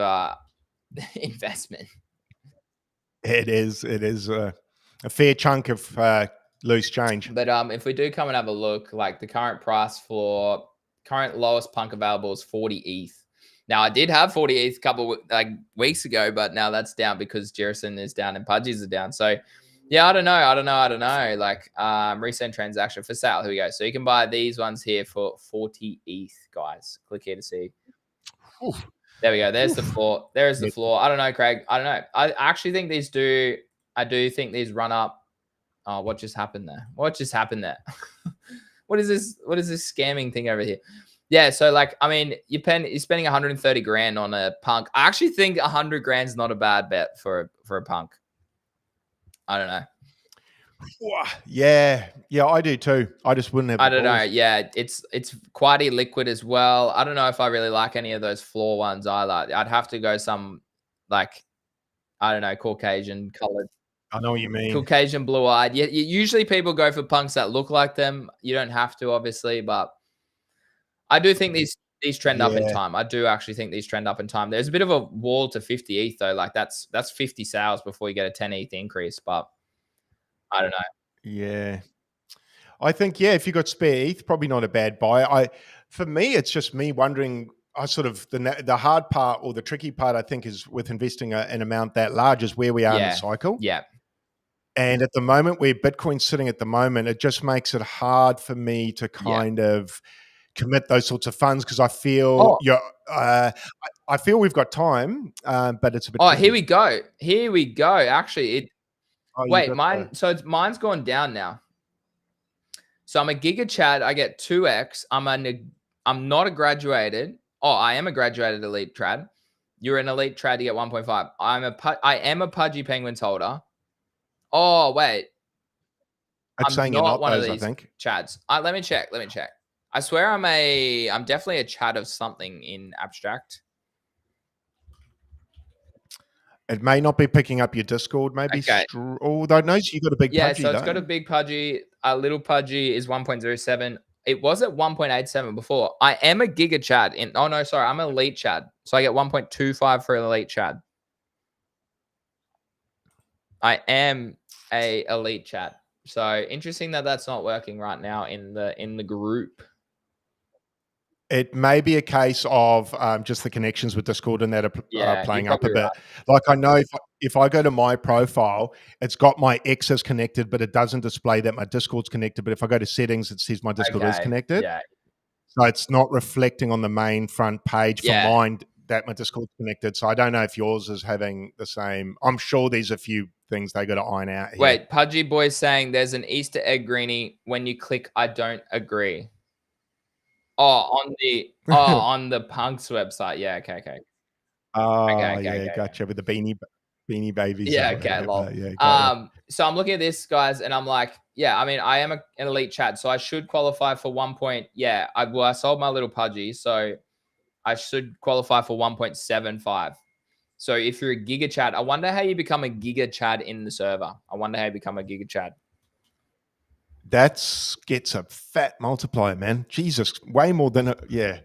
investment. It is a fair chunk of loose change. But if we do come and have a look, like the current price for current lowest punk available is 40 ETH. Now, I did have 40 ETH a couple weeks ago, but now that's down because Jerison is down and pudgies are down. So, yeah, I don't know. Like, recent transaction for sale. Here we go. So you can buy these ones here for 40 ETH, guys. Click here to see. Oof. There we go. There's the Oof. floor. There is the Yeah. floor. I don't know, Craig. I don't know. I actually think these do. I do think these run up. Oh, what just happened there? What just happened there? What is this? What is this scamming thing over here? Yeah, so like, I mean, you're spending 130 grand on a punk. I actually think 100 grand is not a bad bet for a punk. I don't know. Yeah, I do too. I just wouldn't have the I don't know. balls. Yeah, it's quite illiquid as well. I don't know if I really like any of those floor ones either. I'd have to go some like, I don't know, Caucasian colored, I know what you mean. Caucasian blue eyed. Yeah, usually people go for punks that look like them. You don't have to, obviously, but I do think these trend up in Yeah, time. I do actually think these trend up in time. There's a bit of a wall to 50 ETH though. Like that's 50 sales before you get a 10 ETH increase. But I don't know. yeah. I think, yeah, if you got spare ETH, probably not a bad buy. For me, it's just me wondering. I sort of the hard part or the tricky part, I think, is with investing an amount that large is where we are in the Yeah. cycle. Yeah. And at the moment, where Bitcoin's sitting at the moment, it just makes it hard for me to Yeah. kind of commit those sorts of funds because I feel Oh, I feel we've got time, but it's a bit oh, here tricky. we go. Here we go. Actually, Oh, you wait, got the mine's gone down now. So I'm a Giga Chad. I get 2x. I'm not a graduated. Oh, I am a graduated elite trad. You're an elite trad. You get 1.5. I am a Pudgy Penguins holder. Oh wait, It's I'm saying you're not not one of those, I these think. chads. Let me check. Let me check. I swear I'm definitely a chad of something in abstract. It may not be picking up your Discord, maybe. Okay. Although it knows you got a big Yeah, pudgy, so it's got a though. big Pudgy. A little Pudgy is 1.07. It was at 1.87 before. I am a Giga Chad. Oh, no, sorry. I'm an Elite Chad. So I get 1.25 for an Elite Chad. I am a Elite Chad. So interesting that that's not working right now in the group. It may be a case of just the connections with Discord and that are Yeah, you're playing up a probably bit. right. Like I know if I go to my profile, it's got my X's connected, but it doesn't display that my Discord's connected. But if I go to settings, it says my Discord is Okay. connected. Yeah. So it's not reflecting on the main front page for Yeah. mine that my Discord's connected. So I don't know if yours is having the same. I'm sure there's a few things they got to iron out here. Wait, Pudgy Boy's saying there's an Easter egg greenie when you click I don't agree. Oh, on the Punks website. Yeah, okay. Oh, Okay. yeah, gotcha. With the beanie babies Yeah, or okay, whatever. lol. Yeah, got you. So I'm looking at this, guys, and I'm like, yeah, I mean, I am an elite chat, so I should qualify for 1 point. Yeah, I sold my little Pudgy, so I should qualify for 1.75. So if you're a Giga Chad, I wonder how you become a Giga Chad in the server. I wonder how you become a Giga Chad. That gets a fat multiplier, man. Jesus, way more than yeah.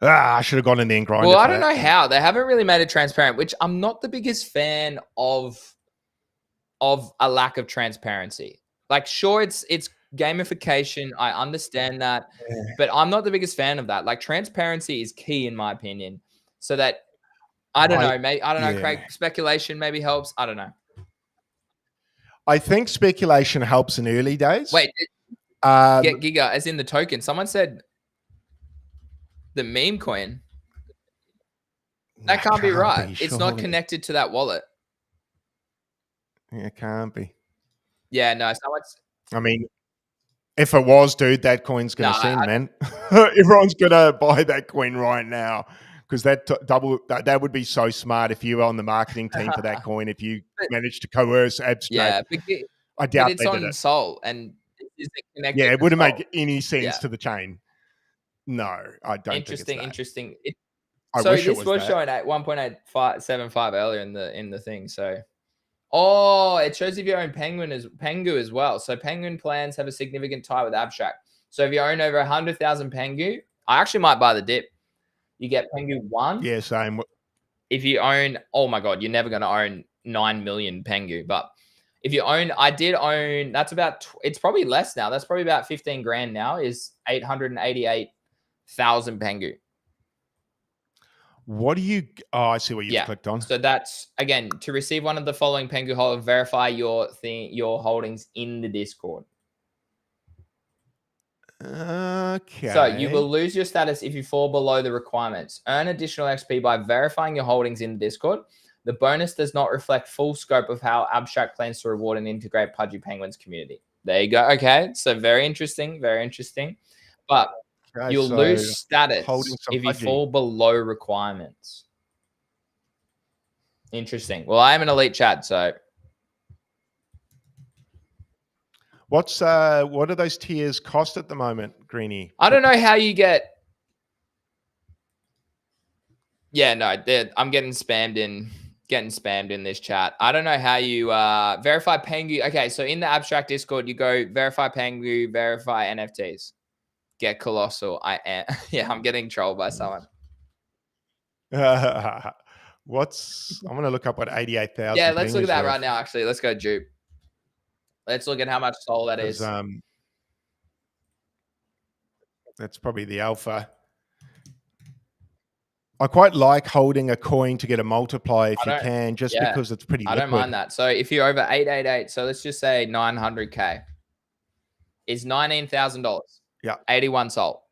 I should have gone in there and grinded. Well, I for don't that know then. how. They haven't really made it transparent, which I'm not the biggest fan of a lack of transparency. Like, sure, it's gamification. I understand that, Yeah. but I'm not the biggest fan of that. Like, transparency is key in my opinion. So that I don't know, maybe I don't know, Yeah. Craig. Speculation maybe helps. I don't know. I think speculation helps in early days. Wait, get Giga as in the token. Someone said the meme coin. That can't be right. It's not connected to that wallet. Yeah, it can't be. Yeah, no, someone's. I mean, if it was, dude, that coin's going to No, send, man. Everyone's going to buy that coin right now because that would be so smart if you were on the marketing team for that coin. If you managed to coerce abstract, yeah, I but doubt it's they did on it. Sol, and is it connected? Yeah, it to wouldn't Sol? make any sense Yeah. to the chain. No, I don't think it's that. Interesting. I So wish it this was was that. showing at 1.875 earlier in the thing. So, oh, it shows if you own Pengu as well. So Penguin plans have a significant tie with Abstract. So if you own over 100,000 Pengu, I actually might buy the dip. You get Pengu 1. Yeah, same. If you own, oh my god, you're never going to own 9 million Pengu. But if you own, I did own. That's about. It's probably less now. That's probably about 15 grand now. Is 888,000 Pengu. What do you? Oh, I see what you've clicked on. So that's again to receive one of the following Pengu holders, verify your holdings in the Discord. So you will Okay. lose your status if you fall below the requirements. Earn additional XP by verifying your holdings in Discord. The bonus does not reflect full scope of how Abstract plans to reward and integrate Pudgy Penguins community. There you go. Okay, so very interesting, very interesting. But Okay, you'll so lose holding status some if you pudgy. fall below requirements. Interesting. Well, I am an elite Chad, so What do those tiers cost at the moment, Greenie? I don't know how you get. Yeah, no, I'm getting spammed in this chat. I don't know how you verify Pengu. Okay, so in the Abstract Discord, you go verify Pengu, verify NFTs, get Colossal. I am yeah, I'm getting trolled by someone. What's I'm gonna look up what Yeah, 88,000 let's look at Pengu's that worth. right now. Actually, let's go dupe. Let's look at how much soul that Because is. that's probably the alpha. I quite like holding a coin to get a multiplier if I you don't. can, just Yeah, because it's pretty I don't liquid. mind that. So if you're over 888, so let's just say 900k is $19,000. Yeah. 81 soul.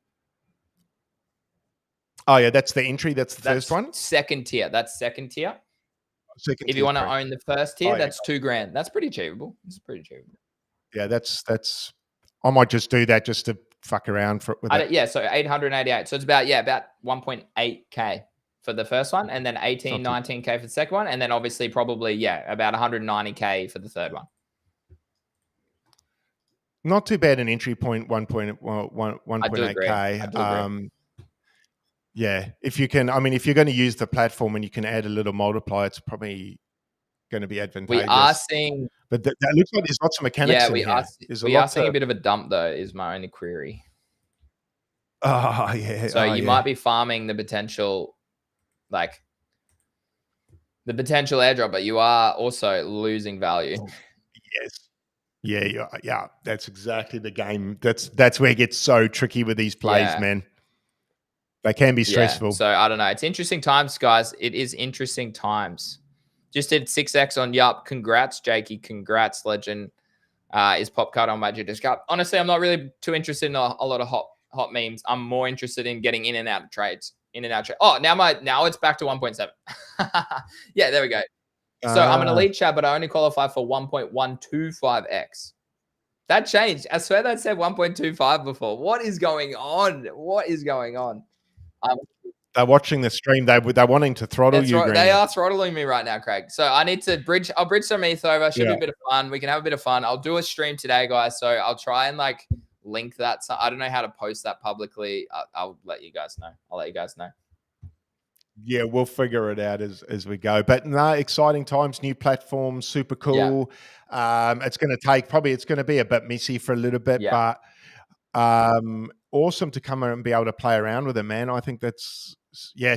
Oh yeah, that's the entry. That's the That's first one. second tier. That's second tier. Second If you tier, want to sorry. own the first tier, Oh, yeah. that's $2,000. That's pretty achievable. It's pretty achievable. Yeah, that's. I might just do that just to fuck around with it. Yeah, so 888. So it's about 1.8k for the first one, and then 18, 19k for the second one, and then obviously probably about 190k for the third one. Not too bad an entry point, 1.8k. Yeah, if you can, I mean, if you're going to use the platform and you can add a little multiplier, it's probably going to be advantageous. We are seeing, but that looks like there's lots of mechanics in here. We are seeing a bit of a dump though, is my only query. Oh yeah. So you might be farming the potential, like the potential airdrop, but you are also losing value. Yes. Yeah. That's exactly the game. That's where it gets so tricky with these plays, man. They can be stressful. So I don't know. It's interesting times, guys. It is interesting times. Just did 6x on Yup. Congrats, Jakey. Congrats, Legend. Is pop card on Magic Discount. Honestly, I'm not really too interested in a lot of hot memes. I'm more interested in getting in and out of trades. Oh, now it's back to 1.7. Yeah, there we go. So I'm an elite Chad, but I only qualify for 1.125x. That changed. I swear that said 1.25 before. What is going on? They're watching the stream. They're wanting to throttle you. Right. They are throttling me right now, Craig. So I need to bridge. I'll bridge some ETH over. Should be a bit of fun. We can have a bit of fun. I'll do a stream today, guys. So I'll try and link that. So I don't know how to post that publicly. I'll let you guys know. Yeah, we'll figure it out as we go. But no, exciting times, new platforms, super cool. Yeah. It's going to be a bit messy for a little bit, but awesome to come and be able to play around with it, man. I think that's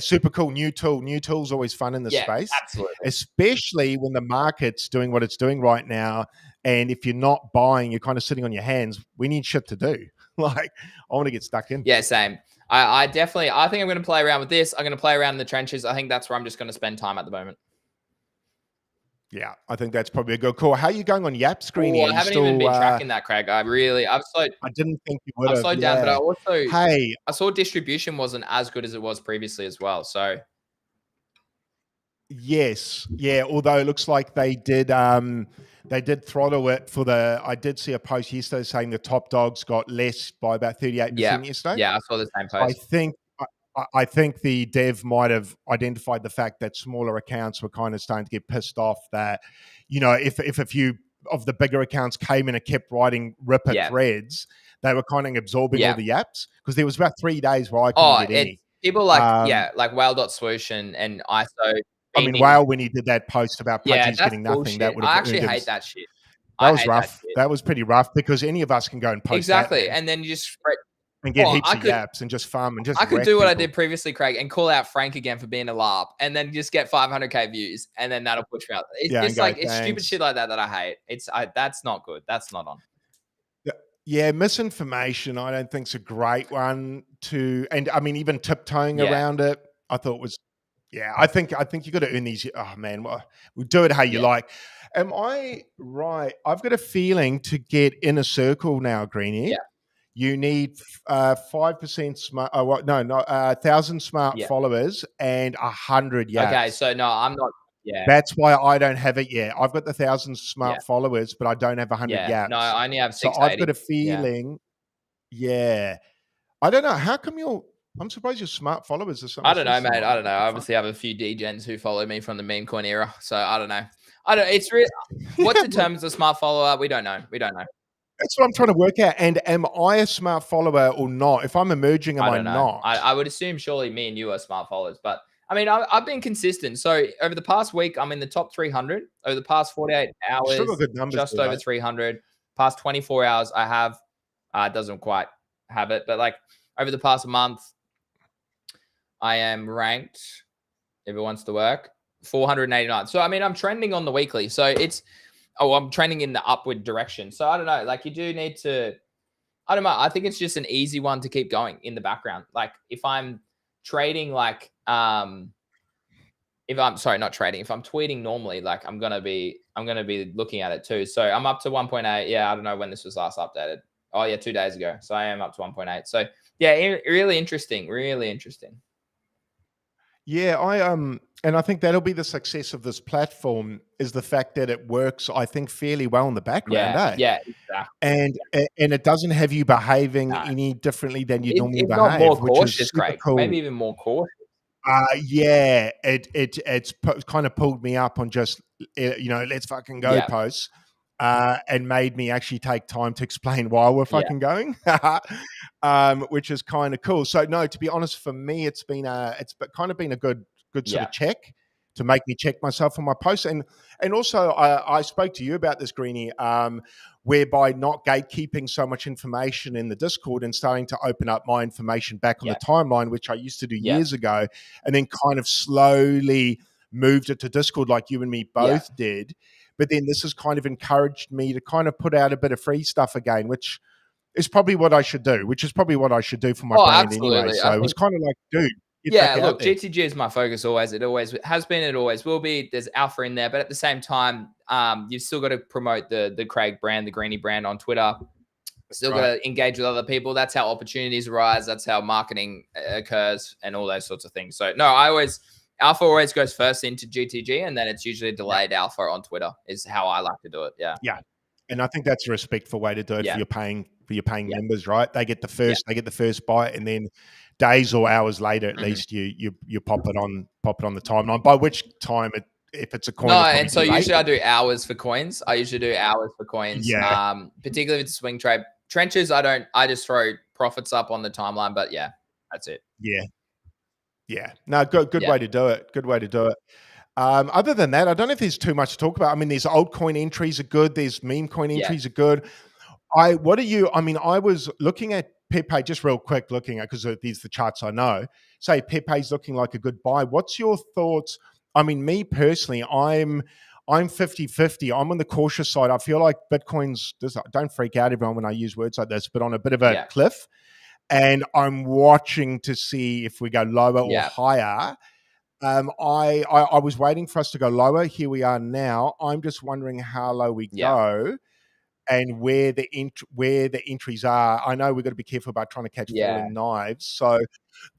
super cool. New tool's always fun in the space. Absolutely. Especially when the market's doing what it's doing right now. And if you're not buying, you're kind of sitting on your hands. We need shit to do. I want to get stuck in. Yeah, same. I think I'm going to play around with this. I'm going to play around in the trenches. I think that's where I'm just going to spend time at the moment. Yeah, I think that's probably a good call. How are you going on Yap Screen? I haven't even been tracking that, Craig. I didn't think you would have. I've slowed down, but I saw distribution wasn't as good as it was previously as well. So yes, yeah. Although it looks like they did throttle it for the. I did see a post yesterday saying the top dogs got less by about 38% yesterday. Yeah, I saw the same post. I think the dev might have identified the fact that smaller accounts were kind of starting to get pissed off that, if a few of the bigger accounts came in and kept writing ripper threads, they were kind of absorbing all the apps, because there was about 3 days where I couldn't get any. People like Whale.swoosh and ISO. I mean, Whale, when he did that post about Pudgy's getting nothing, bullshit. that would have I actually hate that shit. That was rough. That was pretty rough, because any of us can go and post exactly, and then you just and get heaps of yaps and just farm and just. I could do what I did previously, Craig, and call out Frank again for being a LARP, and then just get 500k views, and then that'll push me out. It's stupid shit like that I hate. That's not good. That's not on. Yeah, misinformation, I don't think is a great one to, and I mean, even tiptoeing around it, I thought was, I think you got to earn these. Oh man, well, we'll do it how you like. Am I right? I've got a feeling to get in a circle now, Greenie. Yeah. You need 5% smart. Oh, well, no, 1,000 smart Yeah. followers and 100 Okay. yachts. So no, I'm not. Yeah. That's why I don't have it yet. I've got the 1,000 Yeah. smart followers, but I don't have 100 Yeah. No, yachts. I only have So I've 680. got a Yeah. feeling, yeah. I don't know. How come I'm surprised your smart followers are so I much don't know, less than mate. I mine. don't know. What I the fuck? obviously have a few degens who follow me from the meme coin era. So I don't know. I don't. It's real. What Yeah, determines a smart follower? We don't know. We don't know. that's what I'm trying to work out. And am I a smart follower or not? If I'm emerging, am I I don't know. not? I would assume surely me and you are smart followers, but I mean, I've been consistent. So over the past week, I'm in the top 300. Over the past 48 You still got hours, good numbers just there, over though. 300. Past 24 hours, I have, doesn't quite have it, but like over the past month, I am ranked, if it wants to work, 489. So, I mean, I'm trending on the weekly. So I'm trending in the upward direction. So I don't know. Like you do need to, I don't know. I think it's just an easy one to keep going in the background. Like if I'm trading, like if I'm sorry, not trading. If I'm tweeting normally, like I'm gonna be looking at it too. So I'm up to 1.8. Yeah, I don't know when this was last updated. Oh yeah, 2 days ago. So I am up to 1.8. So yeah, really interesting. Really interesting. Yeah, and I think that'll be the success of this platform is the fact that it works, I think, fairly well in the background, Yeah, eh? yeah, exactly. And it doesn't have you behaving No, any differently than you if, normally if not more behave, which is cautious, super Craig. Maybe cool. even more cautious. Yeah, kind of pulled me up on just let's fucking go Yeah, posts, and made me actually take time to explain why we're yeah, fucking going, which is kind of cool. So no, to be honest, for me, kind of been a good sort yeah, of check to make me check myself on my posts, and also I spoke to you about this, Greenie. Whereby not gatekeeping so much information in the Discord and starting to open up my information back on the yeah, timeline, which I used to do yeah, years ago, and then kind of slowly moved it to Discord like you and me yeah. both did. But then this has kind of encouraged me to kind of put out a bit of free stuff again, which is probably what I should do, which is probably what I should do for my Oh, brand anyway. absolutely. I So it was think. kind of like, dude, get back Yeah, out look, there. GTG is my focus always. It always has been. It always will be. There's alpha in there, but at the same time, you've still got to promote the Craig brand, the Greenie brand on Twitter. Still got Right. to engage with other people. That's how opportunities arise. That's how marketing occurs, and all those sorts of things. So no, alpha always goes first into GTG, and then it's usually Yeah. delayed alpha on Twitter. Is how I like to do it. Yeah, Yeah. And I think that's a respectful way to do it yeah, for your paying yeah, members, right? yeah. They get the first bite, and then days or hours later, at Mhm. least you pop it on the timeline. By which time, if it's a coin, No, it's probably and so too late. usually I do hours for coins. I usually do hours for coins. Yeah, Particularly if it's a swing trade. Trenches, I don't. I just throw profits up on the timeline. But yeah, that's it. yeah, yeah. No, good Yeah, way to do it. Good way to do it. Other than that, I don't know if there's too much to talk about. I mean, these altcoin entries are good. These meme coin yeah, entries are good. What are you? I mean, I was looking at Pepe just real quick, looking at because these are the charts I know. Say Pepe's looking like a good buy. What's your thoughts? I mean, me personally, I'm 50-50. I'm on the cautious side. I feel like Bitcoin's don't freak out everyone when I use words like this, but on a bit of a yeah, cliff. And I'm watching to see if we go lower or yeah, higher. I was waiting for us to go lower. Here we are now. I'm just wondering how low we yeah, go and where where the entries are. I know we've got to be careful about trying to catch yeah. falling knives. So,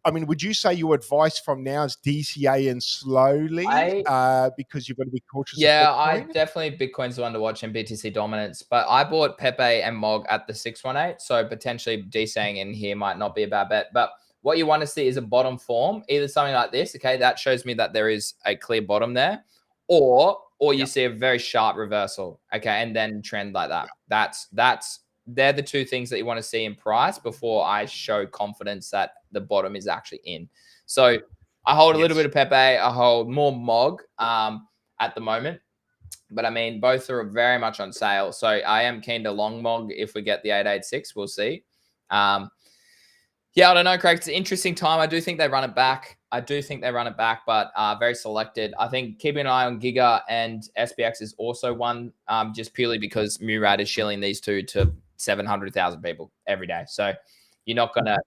I mean, would you say your advice from now is DCA and slowly I because you've got to be cautious of Yeah, I Bitcoin? definitely Bitcoin's the one to watch and BTC dominance. But I bought Pepe and Mog at the 618, so potentially DCing in here might not be a bad bet. But what you want to see is a bottom form, either something like this. Okay, that shows me that there is a clear bottom there, or you Yeah, see a very sharp reversal. Okay, and then trend like that. yeah, They're the two things that you want to see in price before I show confidence that the bottom is actually in. So I hold a little bit yes, of Pepe. I hold more Mog. At the moment. But I mean, both are very much on sale. So I am keen to long Mog if we get the 886. We'll see. Um, yeah, I don't know, Craig. It's an interesting time. I do think they run it back. But very selected. I think keeping an eye on Giga and SPX is also one, just purely because Murad is shilling these two to 700,000 people every day. So you're not going to.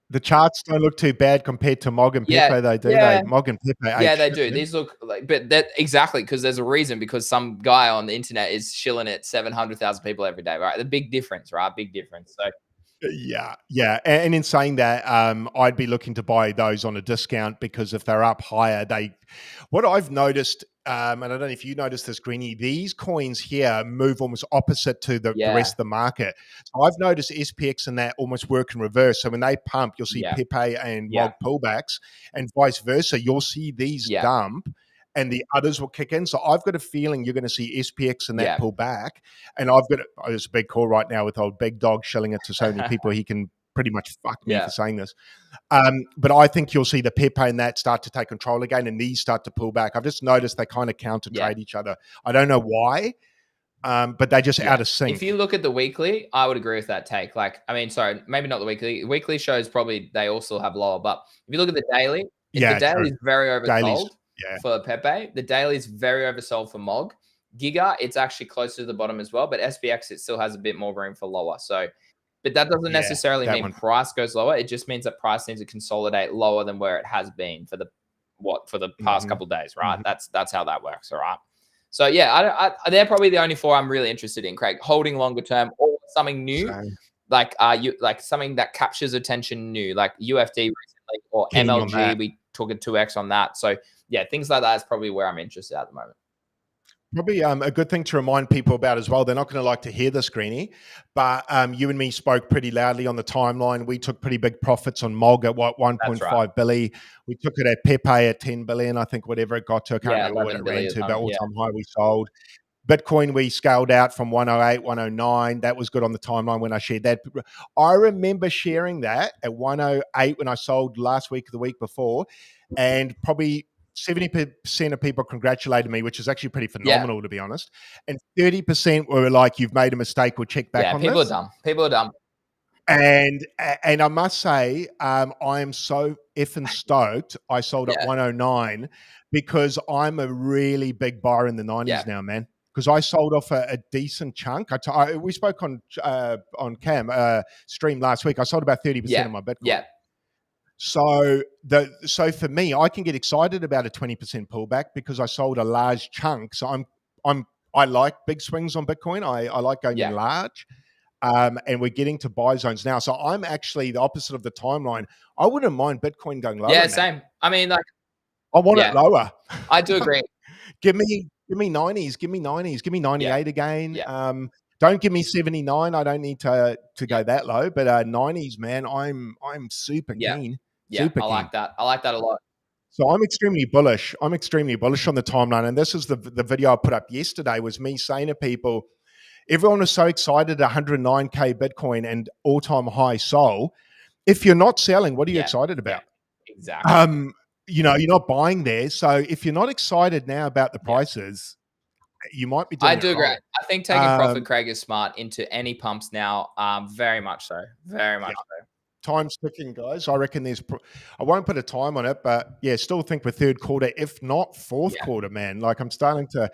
the charts don't look too bad compared to Mog and Yeah, Pepe, though, do they? yeah. Mog and Pepe Yeah, ape they shit, do. man. These look like, but that exactly because there's a reason because some guy on the internet is shilling at 700,000 people every day, right? The big difference, right? Big difference. So Yeah. And in saying that, I'd be looking to buy those on a discount because if they're up higher, what I've noticed, and I don't know if you noticed this, Greeny, these coins here move almost opposite to the Yeah, rest of the market. So I've noticed SPX and that almost work in reverse. So when they pump, you'll see yeah, Pepe and yeah, Mog pullbacks, and vice versa. You'll see these yeah, dump and the others will kick in. So I've got a feeling you're going to see SPX and that yeah, pull back. And I've got there's a big call right now with old Big Dog shilling it to so many people he can pretty much fuck me yeah, for saying this. But I think you'll see the Pepe and that start to take control again, and these start to pull back. I've just noticed they kind of counter yeah. trade each other. I don't know why, but they're just Yeah. out of If you sync. look at the weekly, I would agree with that take. Like, I mean, sorry, maybe not the weekly. Weekly shows probably they also have lower, but if you look at the daily, the Yeah, daily true. is very Dailies. oversold Yeah. for Pepe. The daily is very oversold for Mog. Giga, it's actually closer to the bottom as well, but SBX it still has a bit more room for lower. So, but that doesn't Yeah. necessarily That mean one. price goes lower. It just means that price needs to consolidate lower than where it has been for the past Hmm. couple of days, right? Hmm. That's how that works, all right. So yeah, they're probably the only four I'm really interested in, Craig. Holding longer term or something new, So like you like something that captures attention new, like UFD recently or keen on MLG. that. We took a 2x on that. So yeah, things like that is probably where I'm interested at the moment. Probably a good thing to remind people about as well. They're not going to like to hear this, Greeny, but you and me spoke pretty loudly on the timeline. We took pretty big profits on Mog at what That's right. 1.5 billion. We took it at Pepe at 10 billion. I think whatever it got to, I can't Yeah, remember what 11 it ran billion. to, but all Yeah, time high we sold. Bitcoin, we scaled out from 108, 109. That was good on the timeline when I shared that. I remember sharing that at 108 when I sold last week or the week before, and probably 70% of people congratulated me, which is actually pretty yeah, phenomenal, to be honest. And 30% were like, you've made a mistake, we'll check back yeah. on People are this. dumb. People are dumb. And I must say, I am so effing stoked I sold at Yeah, 109 because I'm a really big buyer in the 90s yeah, now, man. Because I sold off a decent chunk. We spoke on Cam stream last week. I sold about 30% yeah, of my Bitcoin. yeah, So for me, I can get excited about a 20% pullback because I sold a large chunk. So I like big swings on Bitcoin. I like going in yeah, large. And we're getting to buy zones now. So I'm actually the opposite of the timeline. I wouldn't mind Bitcoin going lower, yeah. man. Same. I mean, like, I want it yeah, lower. I do agree. Give me 90s, give me 90s, give me Yeah, 98 again. yeah, Don't give me 79. I don't need to yeah, go that low, but 90s, man, I'm super yeah, keen. yeah. Super I keen. like that. I like that a lot. So I'm extremely bullish. I'm extremely bullish on the timeline. And this is the video I put up yesterday was me saying to people, everyone was so excited at 109K Bitcoin and all-time high Sol. If you're not selling, what are you Yeah, excited yeah, about? exactly. You're not buying there. So if you're not excited now about the Yeah. prices, you might be I doing it do agree. wrong. I think taking profit, Um, Craig, is smart into any pumps now. Very much so. Very yeah, much so. time's ticking, guys. I reckon I won't put a time on it, but yeah, still think we're third quarter, if not fourth Yeah. quarter, man. Like I'm starting to.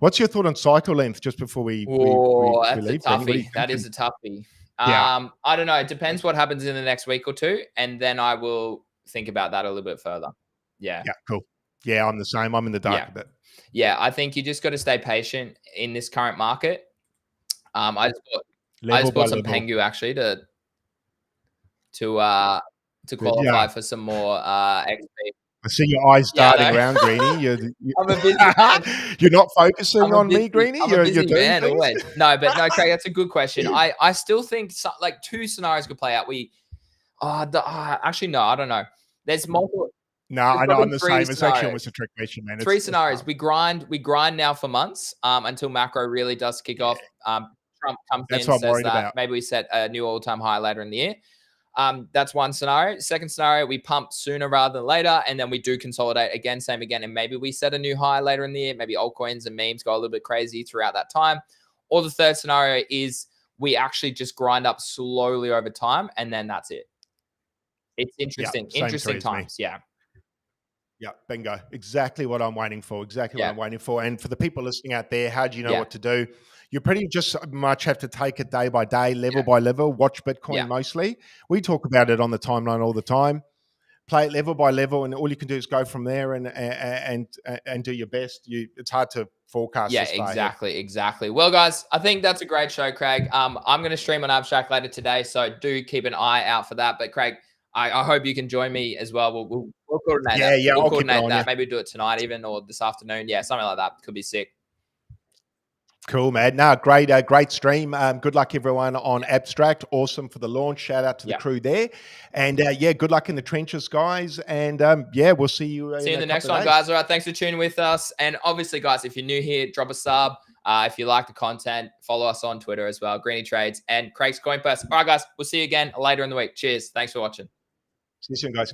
What's your thought on cycle length? Just before Oh, we that's a leave, Granny, what are you toughie. That is thinking? a toughie. Yeah, I don't know. It depends what happens in the next week or two, and then I will think about that a little bit further. Yeah. yeah, cool. Yeah, I'm the same. I'm in the dark Yeah. a bit. Yeah. I think you just got to stay patient in this current market. I just bought Level by some level. Pengu actually to uh to Good. Yeah. qualify for some more XP. I see your eyes Yeah, darting I know. around, Greeny. I'm a busy man. You're not focusing I'm a on me, busy, Greeny. I'm a You're busy doing man things. always. No, but no, Craig, that's a good question. I still think like two scenarios could play out. Actually no, I don't know. There's multiple. No, There's I know probably I'm the three same. It's actually scenarios. almost a trick question, man. Three It's scenarios. tough. We grind now for months until macro really does kick Yeah, off. Trump comes that's in, what I'm says worried that about. maybe we set a new all-time high later in the year. That's one scenario. Second scenario, we pump sooner rather than later, and then we do consolidate again, same again, and maybe we set a new high later in the year. Maybe altcoins and memes go a little bit crazy throughout that time. Or the third scenario is we actually just grind up slowly over time, and then that's it. It's Yeah, interesting. same Interesting three as me. times. Yeah. Yeah, bingo. Exactly what I'm waiting for. Exactly what Yeah. I'm waiting for. And for the people listening out there, how do you know Yeah. what to do? You pretty just much have to take it day by day, level Yeah. by level, watch Yeah. Bitcoin mostly. We talk about it on the timeline all the time. play it level by level, and all you can do is go from there and do your best. It's hard to forecast Yeah, this far ahead. exactly. Well, guys, I think that's a great show, Craig. I'm going to stream on Abstract later today, so do keep an eye out for that. But Craig, I hope you can join me as well. We'll coordinate that. Yeah, We'll I'll keep an eye coordinate on that. you. Maybe do it tonight even, or this afternoon. Yeah, something like that. Could be sick. Cool, man. No, great stream. Good luck, everyone, on Abstract. Awesome for the launch. Shout out to the crew there. And yeah, good luck in the trenches, guys. And yeah, we'll see you. See you in the next one, guys. All right, thanks for tuning with us. And obviously, guys, if you're new here, drop a sub. If you like the content, follow us on Twitter as well. Greeny Trades and Craig's Coin Purse. All right, guys, we'll see you again later in the week. Cheers. Thanks for watching. See you soon, guys.